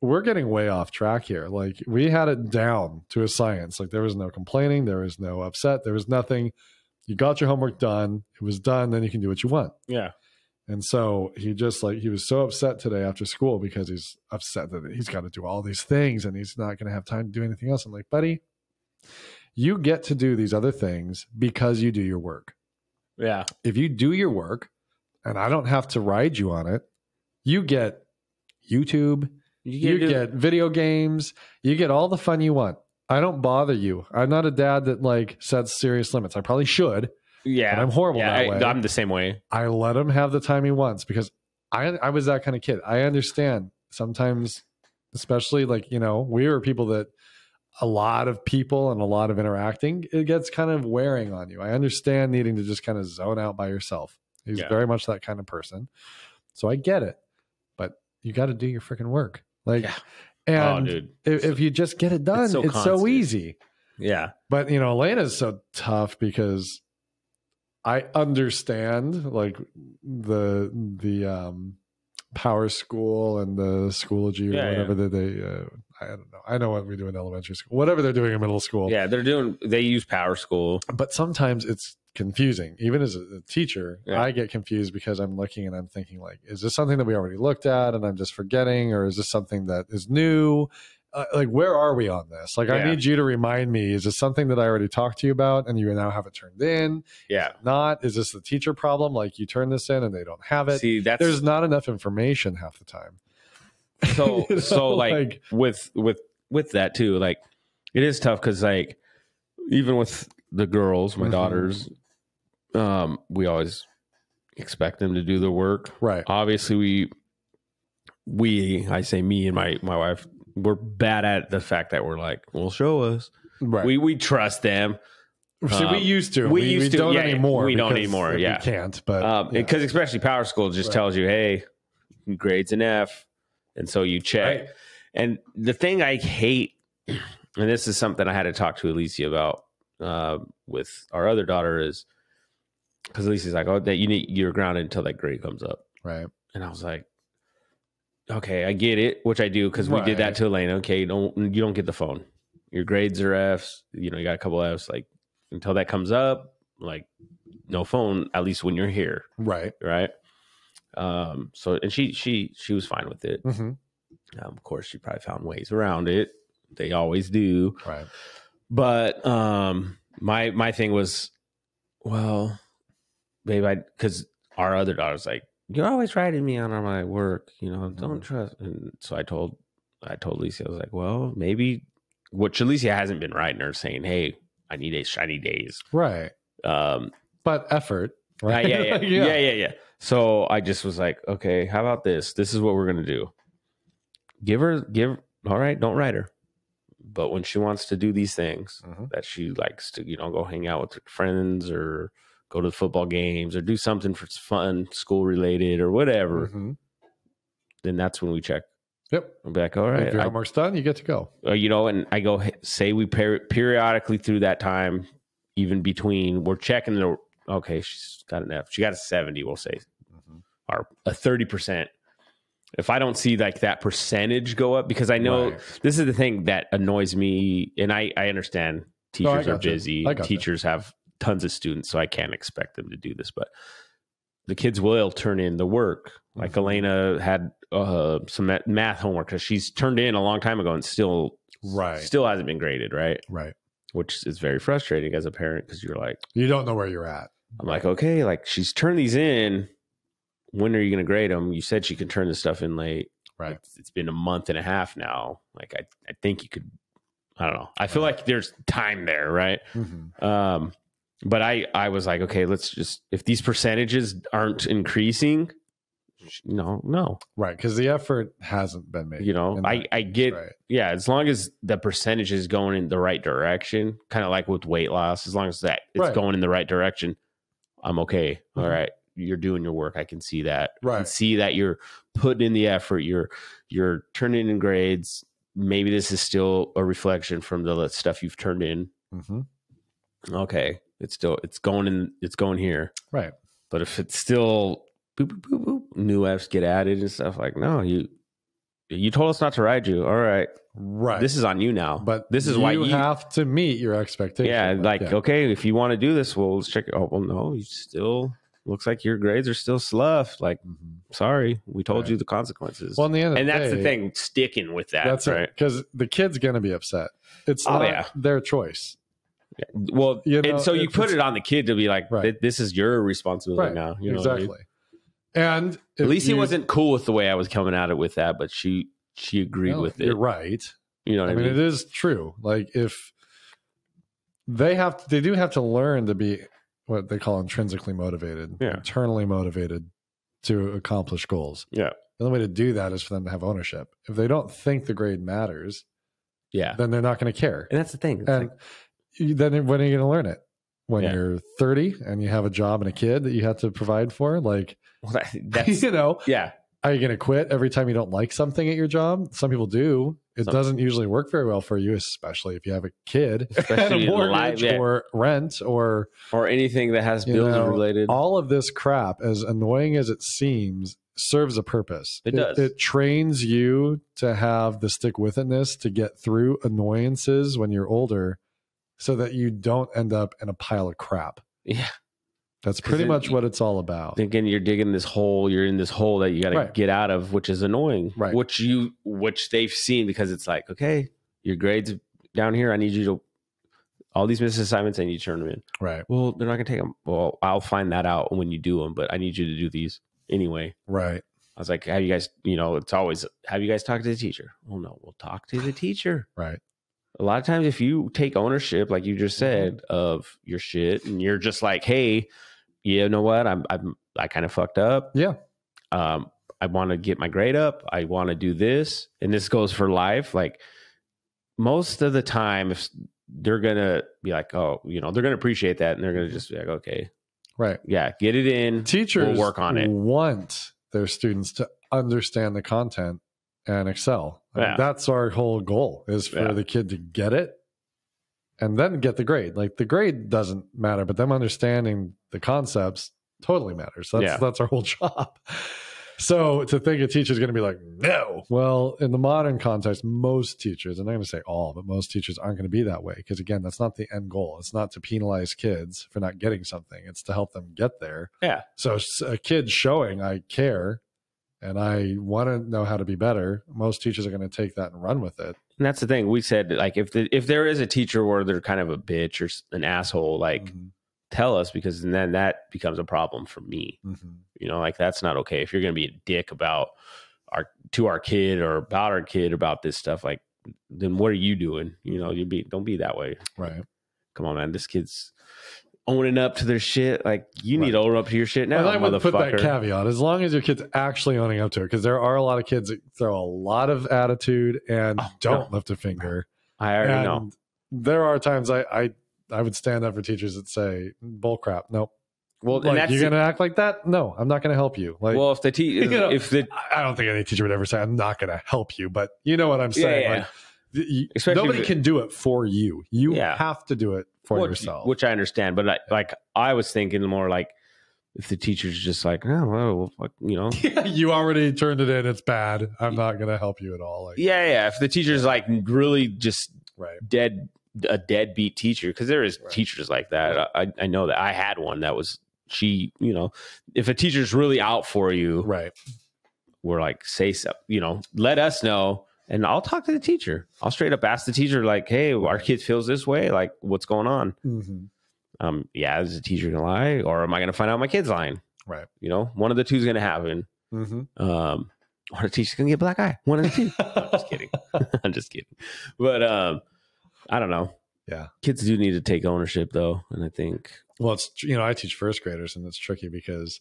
we're getting way off track here. Like we had it down to a science. Like there was no complaining, there was no upset, there was nothing. You got your homework done. It was done. Then you can do what you want. Yeah. And so he was so upset today after school because he's upset that he's got to do all these things and he's not going to have time to do anything else. I'm like, buddy, you get to do these other things because you do your work. Yeah. If you do your work and I don't have to ride you on it, you get YouTube, you get video games, you get all the fun you want. I don't bother you. I'm not a dad that like sets serious limits. I probably should. Yeah. But I'm horrible that way. I'm the same way. I let him have the time he wants because I was that kind of kid. I understand sometimes, especially like, we were people that a lot of people and a lot of interacting, it gets kind of wearing on you. I understand needing to just kind of zone out by yourself. He's very much that kind of person. So I get it, but you got to do your freaking work. Like, and dude. If you just get it done, it's so easy. Yeah. But, Elena's so tough because I understand like the power school and the Schoology or whatever that they, I don't know. I know what we do in elementary school, whatever they're doing in middle school. Yeah. They use power school. But sometimes it's confusing. Even as a teacher, I get confused because I'm looking and I'm thinking like, is this something that we already looked at and I'm just forgetting? Or is this something that is new? Like, where are we on this? Like, I need you to remind me, is this something that I already talked to you about and you now have it turned in? Yeah. Not, is this the teacher problem? Like you turn this in and they don't have it. See, there's not enough information half the time. So, so like with that too, like it is tough. Cause like, even with the girls, my daughters, we always expect them to do their work. Right. Obviously I say me and my wife, we're bad at the fact that we're like, well, show us. Right. We trust them. See, we used to. We don't anymore. We don't anymore. Yeah. We can't. But because especially Power School just tells you, hey, grades an F. And so you check. Right. And the thing I hate, and this is something I had to talk to Alicia about with our other daughter, is because Alicia's like, oh, that you're grounded until that grade comes up. Right. And I was like, okay, I get it, which I do because we did that to Elena. Okay, you don't get the phone. Your grades are Fs. You got a couple Fs. Like until that comes up, like no phone. At least when you're here, right. So and she was fine with it. Mm-hmm. Of course, she probably found ways around it. They always do. Right. But my thing was, well, babe, because our other daughter's like, you're always writing me on my work, don't trust. And so I told Alicia, I was like, well, maybe, which Alicia hasn't been writing her saying, hey, I need shiny days. Right. But effort. Right. Yeah. So I just was like, okay, how about this? This is what we're going to do. All right, don't write her. But when she wants to do these things that she likes to, go hang out with her friends or go to the football games or do something for fun, school related or whatever, then that's when we check. Yep. I'll be like, all right. If your homework's done, you get to go. And I go, say we periodically through that time, even between, we're checking okay, she's got an F. She got a 70, we'll say, or a 30%. If I don't see like that percentage go up, because I know this is the thing that annoys me, and I understand teachers are busy. Teachers have tons of students, so I can't expect them to do this, but the kids will turn in the work. Like Elena had some math homework because she's turned in a long time ago and still hasn't been graded, right? Right. Which is very frustrating as a parent because you're like, you don't know where you're at. I'm like, okay, like she's turned these in. When are you going to grade them? You said she could turn this stuff in late. Right. It's been a month and a half now. Like, I think you could, I don't know. I feel like there's time there. Right. But I was like, okay, let's just, if these percentages aren't increasing, No. Right. Because the effort hasn't been made. You know, I get, right. Yeah, as long as the percentage is going in the right direction, kind of like with weight loss, as long as that it's going in the right direction, I'm okay. Mm-hmm. All right. You're doing your work. I can see that. Right. I can see that you're putting in the effort. You're turning in grades. Maybe this is still a reflection from the stuff you've turned in. Mm-hmm. Okay. It's going here. Right. But if it's still boop, boop, boop, boop, new F's get added and stuff, like, no, you told us not to ride you. All right. Right. This is on you now. But this is why you have to meet your expectations. Yeah. Okay, if you want to do this, well, let's check it. Oh, well, no, you still looks like your grades are still slough. Like, sorry, we told you the consequences. Well, in the end of that's the thing, sticking with that. That's right. Because the kid's going to be upset. It's not their choice. Yeah. Well, and so you put it on the kid to be like, this is your responsibility now. You know exactly. What I mean? And at least he wasn't cool with the way I was coming at it with that, but she agreed with it. You're right. You know what I mean? It is true. Like, if they do have to learn to be what they call intrinsically motivated, internally motivated to accomplish goals. Yeah. The only way to do that is for them to have ownership. If they don't think the grade matters, then they're not going to care. And that's the thing. And then when are you going to learn it? When you're 30 and you have a job and a kid that you have to provide for? Like, that's, are you going to quit every time you don't like something at your job? Some people do. It doesn't usually work very well for you, especially if you have a kid, and a mortgage or rent or anything that has bills related. All of this crap, as annoying as it seems, serves a purpose. It does. It trains you to have the stick with itness to get through annoyances when you're older, so that you don't end up in a pile of crap. Yeah. That's pretty much what it's all about. Thinking you're digging this hole, you're in this hole that you got to get out of, which is annoying. Right. Which they've seen, because it's like, okay, your grades down here, I need you to, all these missed assignments, I need you to turn them in. Right. Well, they're not going to take them. Well, I'll find that out when you do them, but I need you to do these anyway. Right. I was like, have you guys, it's always, have you guys talked to the teacher? Oh, no, we'll talk to the teacher. Right. A lot of times, if you take ownership, like you just said, of your shit, and you're just like, hey, you know what? I kind of fucked up. Yeah. I want to get my grade up. I want to do this. And this goes for life. Like, most of the time, if they're going to be like, oh, they're going to appreciate that. And they're going to just be like, okay. Right. Yeah. Get it in. Teachers will work on it. Want their students to understand the content and excel. That's our whole goal, is for the kid to get it and then get the grade. Like, the grade doesn't matter, but them understanding the concepts totally matters. That's our whole job. So to think a teacher is going to be like, no. Well, in the modern context, most teachers, and I'm going to say all, but most teachers aren't going to be that way. Because again, that's not the end goal. It's not to penalize kids for not getting something. It's to help them get there. Yeah. So a kid showing I care and I want to know how to be better, most teachers are going to take that and run with it. And that's the thing. We said, like, if there is a teacher where they're kind of a bitch or an asshole, like, tell us, because then that becomes a problem for me. Like, that's not okay. If you're going to be a dick about our kid or about our kid about this stuff, like, then what are you doing? Don't be that way. Right. Come on, man. This kid's owning up to their shit. Like, you need to own up to your shit now, and I would motherfucker. put that caveat, as long as your kid's actually owning up to it, because there are a lot of kids that throw a lot of attitude and don't lift a finger. I already know. There are times I would stand up for teachers that say, bull crap. Nope. Well, like, you're going to act like that? No, I'm not going to help you. Like, well, if the I don't think any teacher would ever say, I'm not going to help you, but you know what I'm saying? Yeah. Like, nobody can do it for you. You have to do it for yourself. Which I understand, but I was thinking more like, if the teacher's just like, oh, well, you already turned it in. It's bad. I'm not going to help you at all. Like, if the teacher's like really just a deadbeat teacher, because there is teachers like that. I know that I had one that was if a teacher's really out for you, we're like, say so, let us know. And I'll talk to the teacher. I'll straight up ask the teacher, like, hey, our kid feels this way. Like, what's going on? Is the teacher going to lie? Or am I going to find out my kid's lying? Right. One of the two is going to happen. Or the teacher's going to get a black eye. One of the two. I'm just kidding. I'm just kidding. But I don't know. Yeah. Kids do need to take ownership, though. And I think. Well, it's, I teach first graders, and it's tricky because,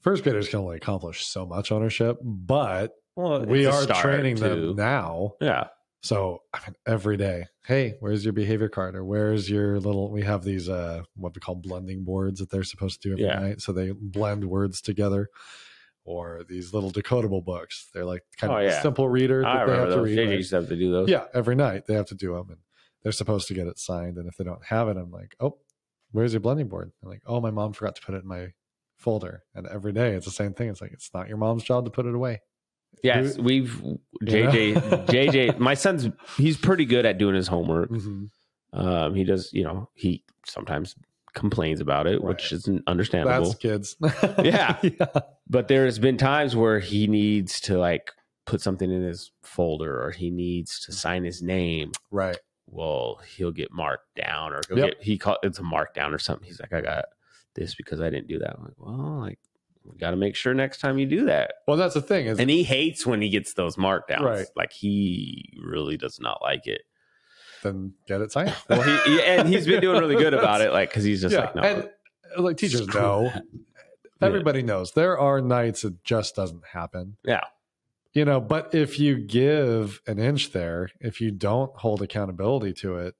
first graders can only accomplish so much ownership, but Well, we it's a are start, training too. them now. Yeah. So every day, hey, where's your behavior card, or where's your little? We have these what we call blending boards that they're supposed to do every night, so they blend words together. Or these little decodable books. They're like kind of a simple reader that they have to read. JJ used to have to do those. Yeah, every night they have to do them, and they're supposed to get it signed. And if they don't have it, I'm like, oh, where's your blending board? I'm like, oh, my mom forgot to put it in my folder. And every day it's the same thing. It's like, it's not your mom's job to put it away. Yes, JJ, my son's, he's pretty good at doing his homework. Mm-hmm. He does, he sometimes complains about it, which isn't understandable. That's kids. Yeah. But there's been times where he needs to like put something in his folder, or he needs to sign his name. Right. Well, he'll get marked down, or it's a markdown or something. He's like, I got this because I didn't do that. I'm like, well, like, we got to make sure next time you do that. Well, that's the thing. And he hates when he gets those markdowns. Right. Like, he really does not like it. Then get it signed. Well, he's been doing really good about it, like, because he's just like, no. And like teachers know, everybody knows there are nights it just doesn't happen. Yeah. But if you give an inch there, if you don't hold accountability to it,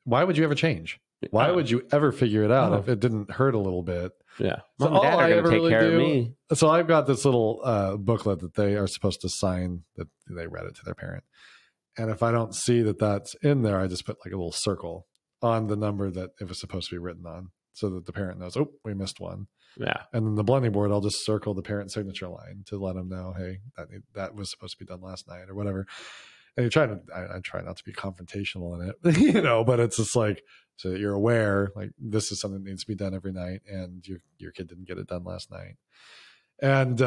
why would you ever change? Why would you ever figure it out if it didn't hurt a little bit? Yeah. So Mom and Dad are going to take care of me. So I've got this little booklet that they are supposed to sign, that they read it to their parent. And if I don't see that that's in there, I just put like a little circle on the number that it was supposed to be written on, so that the parent knows, oh, we missed one. Yeah. And then the blending board, I'll just circle the parent signature line to let them know, hey, that was supposed to be done last night or whatever. And I try not to be confrontational in it, but it's just like, so that you're aware, like, this is something that needs to be done every night, and your kid didn't get it done last night. And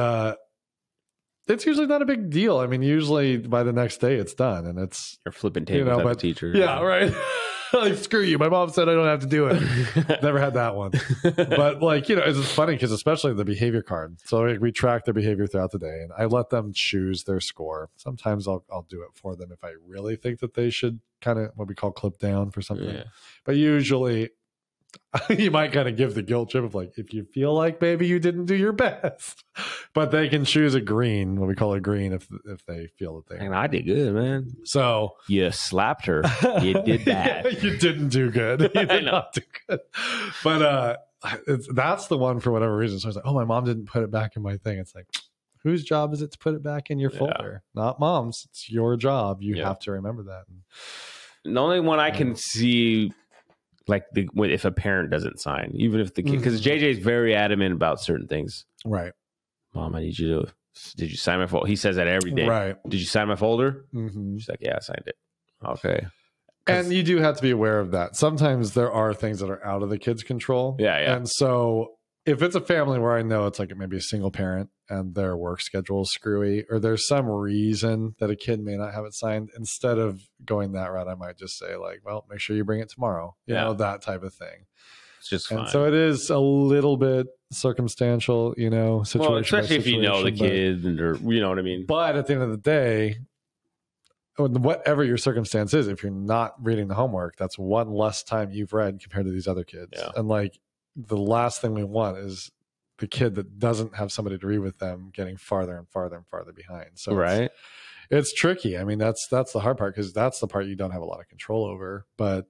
it's usually not a big deal. I mean, usually by the next day it's done, and it's you're flipping tables at the teacher. Yeah, right. Like, screw you. My mom said I don't have to do it. Never had that one. But like, it's funny because especially the behavior card. So like, we track their behavior throughout the day, and I let them choose their score. Sometimes I'll do it for them if I really think that they should kind of what we call clip down for something. Yeah. But usually you might kind of give the guilt trip of like, if you feel like maybe you didn't do your best, but they can choose a green, what we call a green, if they feel that they. And I did good, man. So you slapped her. You did bad. Yeah, you didn't do good. You did not do good. But that's the one for whatever reason. So I was like, oh, my mom didn't put it back in my thing. It's like, whose job is it to put it back in your folder? Not mom's. It's your job. You have to remember that. And the only one I can see, like, if a parent doesn't sign, even if the kid, because JJ is very adamant about certain things. Right. Mom, I need you to, did you sign my folder? He says that every day. Right. Did you sign my folder? Mm-hmm. She's like, yeah, I signed it. Okay. And you do have to be aware of that. Sometimes there are things that are out of the kid's control. Yeah. And so if it's a family where I know it's like maybe a single parent and their work schedule is screwy, or there's some reason that a kid may not have it signed, instead of going that route, I might just say like, well, make sure you bring it tomorrow. You know, that type of thing. It's just fine. And so it is a little bit circumstantial, situation. Well, especially if you know the kid, or you know what I mean. But at the end of the day, whatever your circumstance is, if you're not reading the homework, that's one less time you've read compared to these other kids. Yeah. And like, the last thing we want is the kid that doesn't have somebody to read with them getting farther and farther and farther behind. So it's tricky. I mean, that's the hard part, because that's the part you don't have a lot of control over, but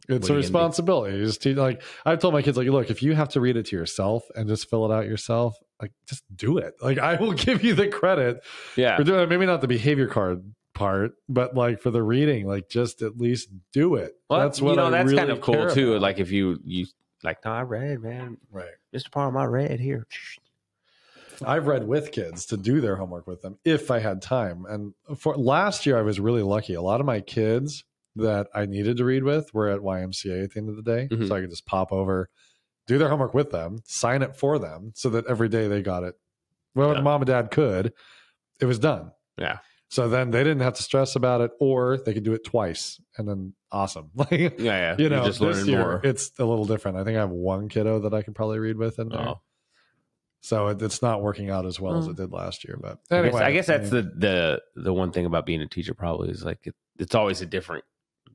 it's a responsibility. Just like, I've told my kids, like, look, if you have to read it to yourself and just fill it out yourself, like, just do it. Like, I will give you the credit for doing it. Maybe not the behavior card part, but like for the reading, like, just at least do it. Well, that's what that's really kind of cool too. About. Like, if you like, no, I read, man. Right. Mr. Parham, I read here. I've read with kids to do their homework with them if I had time. And for last year, I was really lucky. A lot of my kids that I needed to read with were at YMCA at the end of the day. Mm-hmm. So I could just pop over, do their homework with them, sign it for them, so that every day they got it. Well, mom and dad could. It was done. Yeah. So then they didn't have to stress about it, or they could do it twice, and then awesome. Like, You're just learning more. It's a little different. I think I have one kiddo that I can probably read with in there. So it's not working out as well as it did last year. But anyway, I guess that's the one thing about being a teacher, probably, is like it's always a different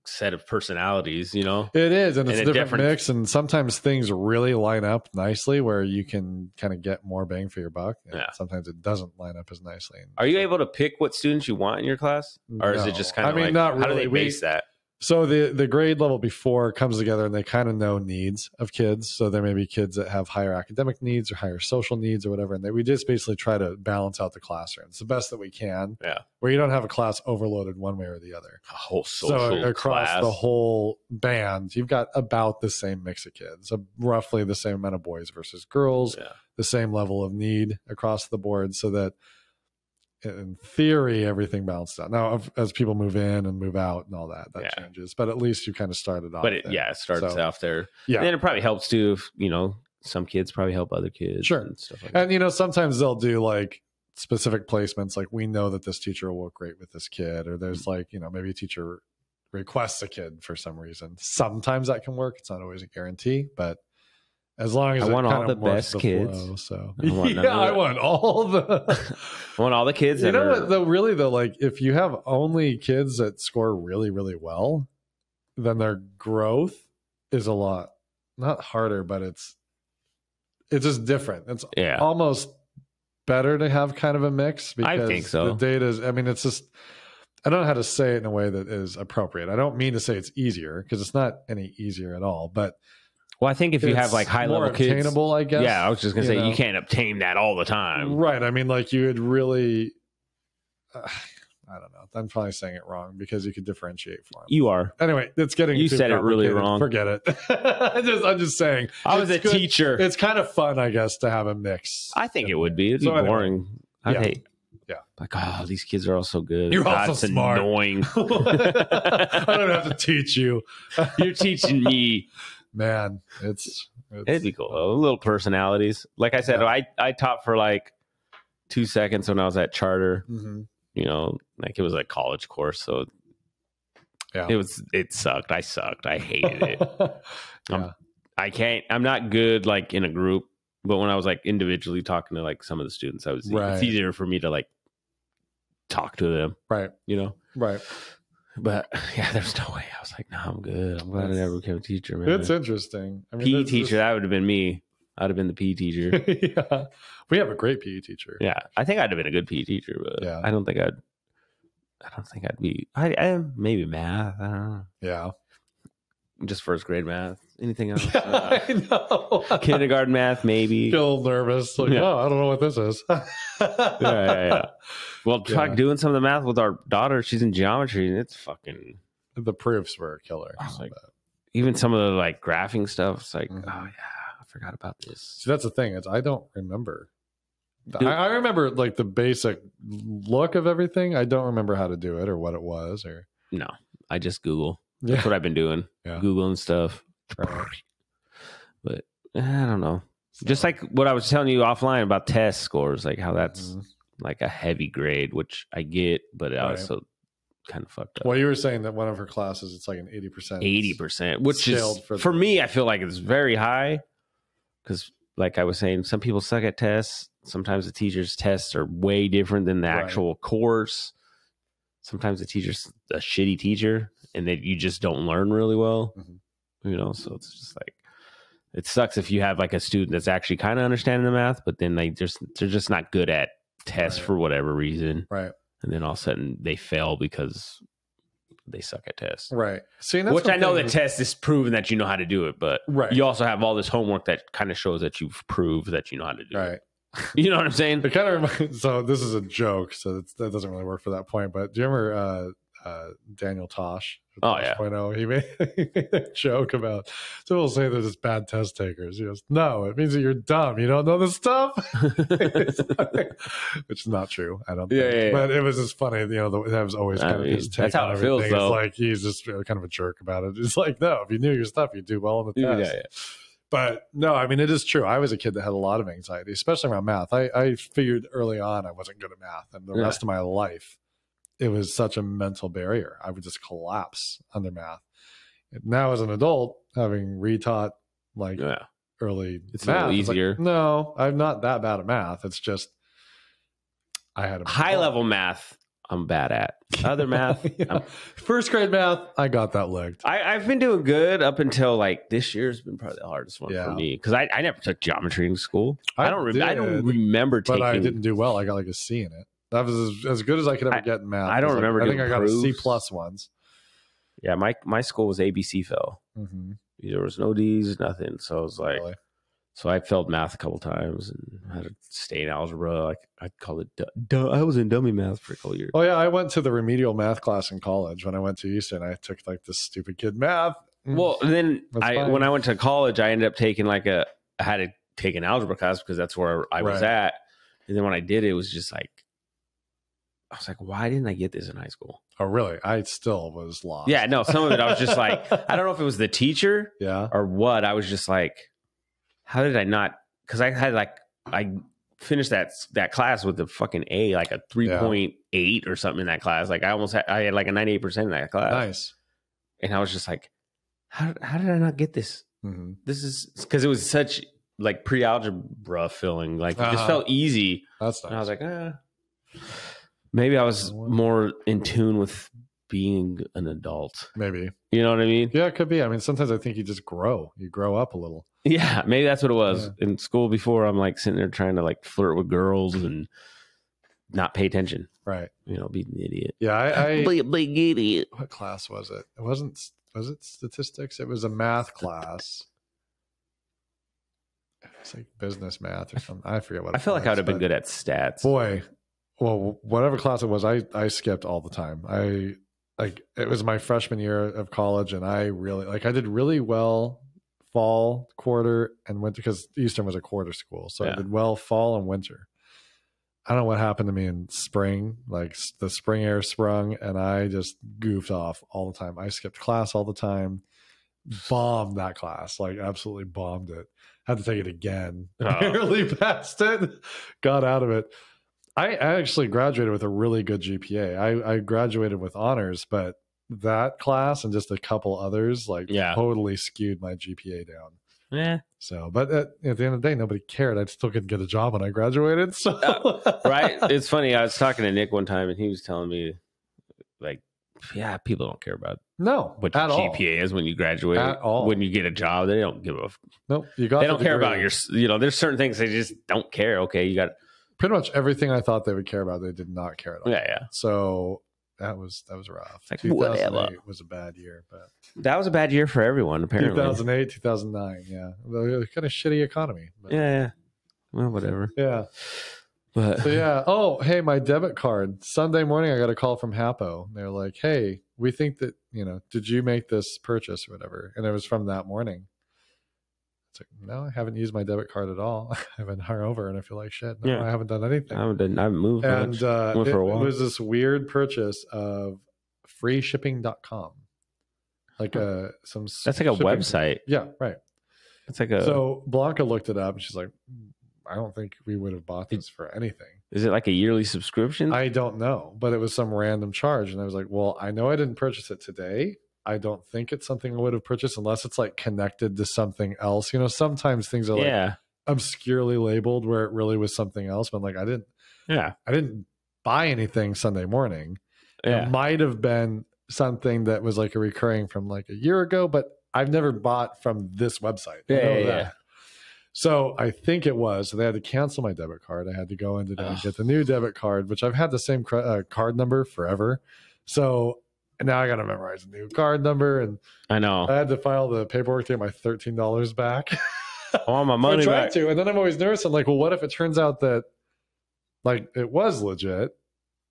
set of personalities, you know? It is, and it's a different mix, and sometimes things really line up nicely where you can kind of get more bang for your buck. And sometimes it doesn't line up as nicely. Are you able to pick what students you want in your class? Or is it just kind of not really. How do they base that? So the grade level before comes together and they kind of know needs of kids. So there may be kids that have higher academic needs or higher social needs or whatever. And we just basically try to balance out the classroom. It's the best that we can. Yeah. Where you don't have a class overloaded one way or the other. A whole social So across class. the whole band, you've got about the same mix of kids. So roughly the same amount of boys versus girls. Yeah. The same level of need across the board, so that in theory, everything balanced out. Now, as people move in and move out and all that changes. But at least you kind of started off. But it starts off there. Yeah. And then it probably helps too if, you know, some kids probably help other kids. Sure. And stuff like that. And, you know, sometimes they'll do like specific placements. Like, we know that this teacher will work great with this kid. Or there's like, you know, maybe a teacher requests a kid for some reason. Sometimes that can work. It's not always a guarantee, but as long as I want all the best kids. Flow, so I want all the I want all the kids. You know what though, really though, like if you have only kids that score really, really well, then their growth is a lot not harder, but it's just different. It's almost better to have kind of a mix because I think so. The data is, I mean, it's just, I don't know how to say it in a way that is appropriate. I don't mean to say it's easier because it's not any easier at all, but well, I think if you have like high level kids, attainable, I guess. Yeah, I was just gonna say you can't obtain that all the time, right? I mean, like you would really, I don't know. I'm probably saying it wrong because you could differentiate for them. You are anyway. It's getting you said it really wrong. Forget it. I'm just saying. I was a teacher. It's kind of fun, I guess, to have a mix. I think it would be. It'd be boring. I hate. Yeah. Like, oh, these kids are all so good. You're all so smart. Annoying. I don't have to teach you. You're teaching me. Man, it'd be cool. Little personalities. Like I said, I taught for like 2 seconds when I was at charter. Mm-hmm. You know, like it was a college course, so it sucked. I sucked. I hated it. I'm not good like in a group, but when I was like individually talking to like some of the students, it's easier for me to like talk to them. Right. You know? Right. But yeah, there's no way. I was like, no, I'm good. I'm glad I never became a teacher, man. It's interesting. I mean, PE teacher, that would have been me. I'd have been the PE teacher. Yeah. We have a great PE teacher. Yeah. I think I'd have been a good PE teacher, but I don't think I'd be I maybe math. I don't know. Yeah. Just first grade math. Anything else? I know. Kindergarten math, maybe. Feel a little nervous. Like, oh, I don't know what this is. yeah. Well, try doing some of the math with our daughter. She's in geometry, and it's fucking. The proofs were a killer. Like, even some of the like graphing stuff. It's like, oh yeah, I forgot about this. See, that's the thing. I don't remember. I remember like the basic look of everything. I don't remember how to do it or what it was. Or no, I just Google. That's what I've been doing. Yeah. Googling stuff. Right. But I don't know. So, just like what I was telling you offline about test scores, like how that's like a heavy grade, which I get, but also kind of fucked up. Well, you were saying that one of her classes, it's like an 80%. 80%, which is, for me, I feel like it's very high. Because like I was saying, some people suck at tests. Sometimes the teacher's tests are way different than the actual course. Sometimes the teacher's a shitty teacher and that you just don't learn really well. You know, so it's just like, it sucks if you have like a student that's actually kind of understanding the math, but then they're just not good at tests for whatever reason. Right. And then all of a sudden they fail because they suck at tests. Right. See, which I know the test is proven that you know how to do it, but you also have all this homework that kind of shows that you've proved that you know how to do it. You know what I'm saying? It kind of reminds, so this is a joke, so that doesn't really work for that point. But do you remember Daniel Tosh? Oh, yeah. He made a joke about, so we'll say they're just bad test takers. He goes, no, it means that you're dumb. You don't know this stuff? Which is not true. I don't think. Yeah. But it was just funny. You know, that was always kind of his take. That's how it feels, though. It's like he's just kind of a jerk about it. It's like, no, if you knew your stuff, you'd do well on the test. Yeah. But no, I mean, it is true. I was a kid that had a lot of anxiety, especially around math. I figured early on I wasn't good at math. And the rest of my life, it was such a mental barrier. I would just collapse under math. Now as an adult, having retaught like early it's math, a little easier. Like, no, I'm not that bad at math. It's just I had a high level math. I'm bad at. Other math, Yeah. First grade math, I got that licked. I've been doing good up until like this year's been probably the hardest one for me because I never took geometry in school. I don't remember taking. But I didn't do well. I got like a C in it. That was as good as I could ever get in math. I don't remember. I think I got proofs. a C+ once. Yeah, my school was ABC fell. Mm-hmm. There was no D's, nothing. So I was like, Really? so I failed math a couple times and had to stay in algebra. Like I'd call it. I was in dummy math for a couple years. Oh yeah, I went to the remedial math class in college when I went to Easton. I took like this stupid kid math. Well, then when I went to college, I ended up taking I had to take an algebra class because that's where I was at. And then when I did, it was just like, I was like, why didn't I get this in high school? Oh, really? I still was lost. Yeah, no, some of it I was just like, I don't know if it was the teacher or what. I was just like, how did I not? Because I had I finished that class with a fucking A, like a 3.8 or something in that class. Like I had like a 98% in that class. Nice. And I was just like, how did I not get this? Mm-hmm. This is because it was such like pre-algebra feeling. Like it just felt easy. That's nice. And I was like, maybe I was more in tune with being an adult. Maybe. You know what I mean? Yeah, it could be. I mean, sometimes I think you just grow. You grow up a little. Yeah, maybe that's what it was. Yeah. In school before, I'm like sitting there trying to like flirt with girls and not pay attention. Right. You know, be an idiot. Yeah, I be a big idiot. What class was it? It wasn't. Was it statistics? It was a math class. It's like business math or something. I forget what. I feel like I would have been good at stats. Boy, well, whatever class it was, I skipped all the time. It was my freshman year of college, and I did really well fall, quarter, and winter because Eastern was a quarter school, so I did well fall and winter. I don't know what happened to me in spring, like the spring air sprung, and I just goofed off all the time. I skipped class all the time, bombed that class, like absolutely bombed it. Had to take it again, barely passed it, got out of it. I actually graduated with a really good GPA. I graduated with honors, but that class and just a couple others totally skewed my GPA down. Yeah. So, but at the end of the day, nobody cared. I still couldn't get a job when I graduated. So, right. It's funny. I was talking to Nick one time, and he was telling me, like, yeah, people don't care about what your GPA is when you graduate. At all. When you get a job, they don't give a. Nope. They don't care about your. You know, there's certain things they just don't care. Okay, you got. Pretty much everything I thought they would care about, they did not care at all. Yeah, yeah. So that was rough. Like, 2008 was a bad year, but that was a bad year for everyone. Apparently, 2008, 2009. Yeah, kind of shitty economy. But, yeah. Well, whatever. Yeah. But so yeah. Oh, hey, my debit card. Sunday morning, I got a call from Hapo. They're like, "Hey, we think that did you make this purchase or whatever?" And it was from that morning. It's like, no, I haven't used my debit card at all. I've been hungover and I feel like shit. No, I haven't done anything. I haven't moved and much. Went for a while. It was this weird purchase of freeshipping.com. Like that's like a website. Yeah, right. It's like So Blanca looked it up and she's like, I don't think we would have bought this for anything. Is it like a yearly subscription? I don't know, but it was some random charge. And I was like, well, I know I didn't purchase it today. I don't think it's something I would have purchased unless it's like connected to something else. Sometimes things are like obscurely labeled where it really was something else. But like, I didn't buy anything Sunday morning. It might have been something that was like a recurring from like a year ago, but I've never bought from this website. Yeah. So I think it was. So they had to cancel my debit card. I had to go in today and get the new debit card, which I've had the same card number forever. So now I got to memorize a new card number, and I know I had to file the paperwork to get my $13 back. I want my money back. To, and then I'm always nervous. I'm like, well, what if it turns out that like it was legit,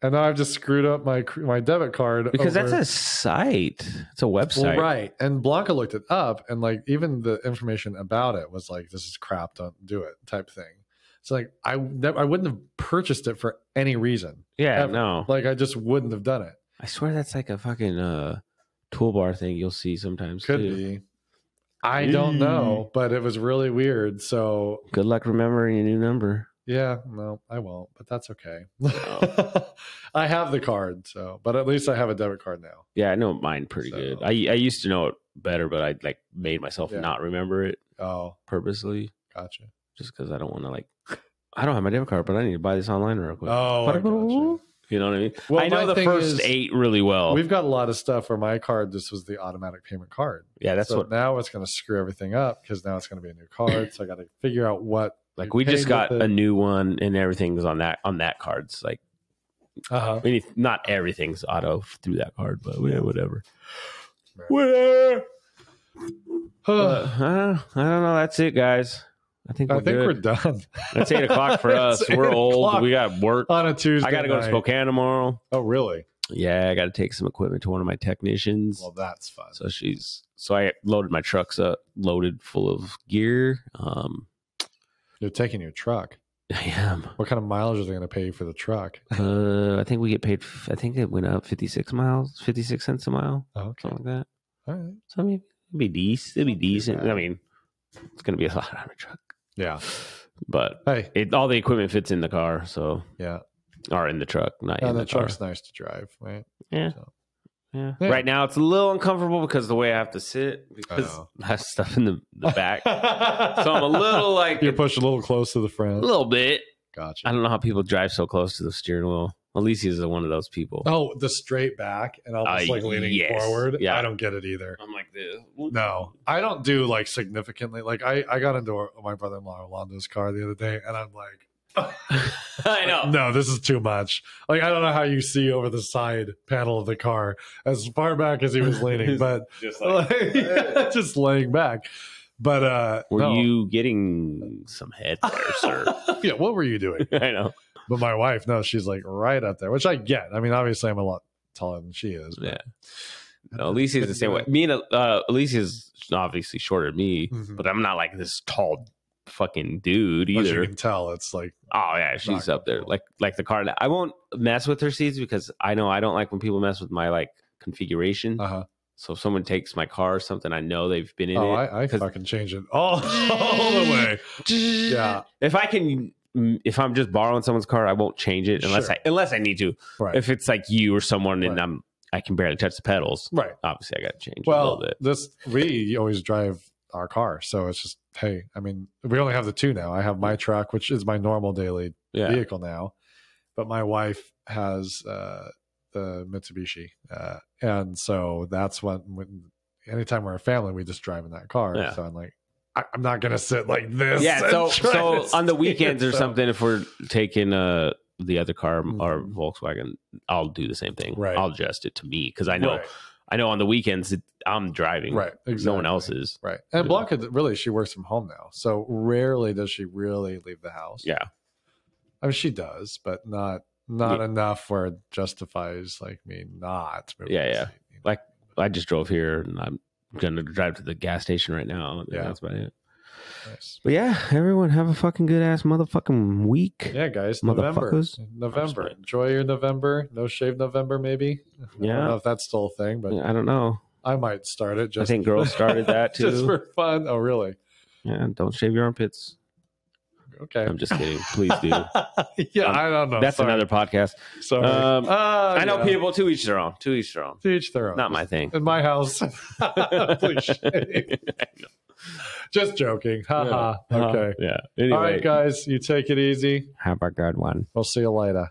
and now I've just screwed up my debit card because that's a site. It's a website, well, right? And Blanca looked it up, and like even the information about it was like, this is crap. Don't do it, type thing. It's like I wouldn't have purchased it for any reason. Yeah, ever. No, like I just wouldn't have done it. I swear that's like a fucking toolbar thing you'll see sometimes. Could be. I don't know, but it was really weird. So good luck remembering your new number. Yeah, no, I won't, but that's okay. I have the card, but at least I have a debit card now. Yeah, I know mine pretty good. I used to know it better, but I like made myself not remember it. Oh, purposely. Gotcha. Just because I don't want to I don't have my debit card, but I need to buy this online real quick. Oh, I gotcha. You know what I mean? Well, I know my the thing first is, 8 really well. We've got a lot of stuff where my card, this was the automatic payment card. Yeah, that's so what. Now it's going to screw everything up because now it's going to be a new card. So I got to figure out what. Like we just got a new one, and everything's on that card. It's like, not everything's auto through that card, but yeah, whatever. Right. Whatever. I don't know. That's it, guys. I think we're done. It's 8 o'clock for us. We're old. We got work on a Tuesday. I got to go to Spokane tomorrow. Oh, really? Yeah, I got to take some equipment to one of my technicians. Well, that's fun. So I loaded my trucks up, loaded full of gear. You're taking your truck. I am. What kind of mileage are they going to pay you for the truck? I think we get paid. I think it went up 56 cents a mile. Oh, okay. Something like that. All right. So I mean, it'd be decent. It'd be decent. I mean, it's going to be a lot on a truck. Yeah. But hey, all the equipment fits in the car. So yeah. Or in the truck, not in the truck's car. Nice to drive, right? Yeah. So. Yeah. Right now, it's a little uncomfortable because of the way I have to sit because I have stuff in the back. So I'm a little like... You're pushed a little close to the front. A little bit. Gotcha. I don't know how people drive so close to the steering wheel. Alicia's one of those people. Oh, the straight back and almost like leaning forward? Yeah. I don't get it either. I'm like this. No. I don't do like significantly. Like I got into my brother-in-law Orlando's car the other day and I'm like... I know. No, this is too much. Like I don't know how you see over the side panel of the car as far back as he was leaning, but just laying back. But were you getting some head there, sir? Yeah, what were you doing? I know. But my wife, no, she's like right up there, which I get. I mean, obviously I'm a lot taller than she is. Yeah. No, Alicia's the same way. Me and Alicia's obviously shorter than me, but I'm not like this tall fucking dude either. But you can tell it's like, oh yeah, she's up there. Like the car. I won't mess with her seats because I know I don't like when people mess with my like configuration. So if someone takes my car or something, I know they've been in it. I fucking change it all the way. Yeah. If I'm just borrowing someone's car, I won't change it unless I need to. Right. If it's like you or someone and I can barely touch the pedals. Right. Obviously, I got to change it a little bit. We always drive our car, so it's just hey. I mean, we only have the two now. I have my truck, which is my normal daily vehicle now, but my wife has the Mitsubishi, and so that's when anytime we're a family, we just drive in that car. Yeah. So I'm like, I'm not gonna sit like this. Yeah. So on the weekends or something, if we're taking the other car or Volkswagen, I'll do the same thing. Right. I'll adjust it to me because I know. Right. I know on the weekends I'm driving. Right. Exactly. No one else is. Right. And Blanca, really, she works from home now. So rarely does she really leave the house. Yeah. I mean, she does, but not enough where it justifies like me not. Yeah. Like I just drove here and I'm going to drive to the gas station right now. Yeah. That's about it. Nice. But yeah, everyone have a fucking good ass motherfucking week. Yeah, guys. November. Enjoy your November. No shave November, maybe. Yeah. I don't know if that's still a thing, but I don't know. I might start it. I think girls started that too. Just for fun. Oh, really? Yeah. Don't shave your armpits. Okay. I'm just kidding. Please do. Yeah, I don't know. That's another podcast. Sorry. I know people to each their own. To each their own. To each their own. Not my thing. In my house. Please shave. Just joking. Haha. Okay. Yeah. Anyway. All right, guys. You take it easy. Have a good one. We'll see you later.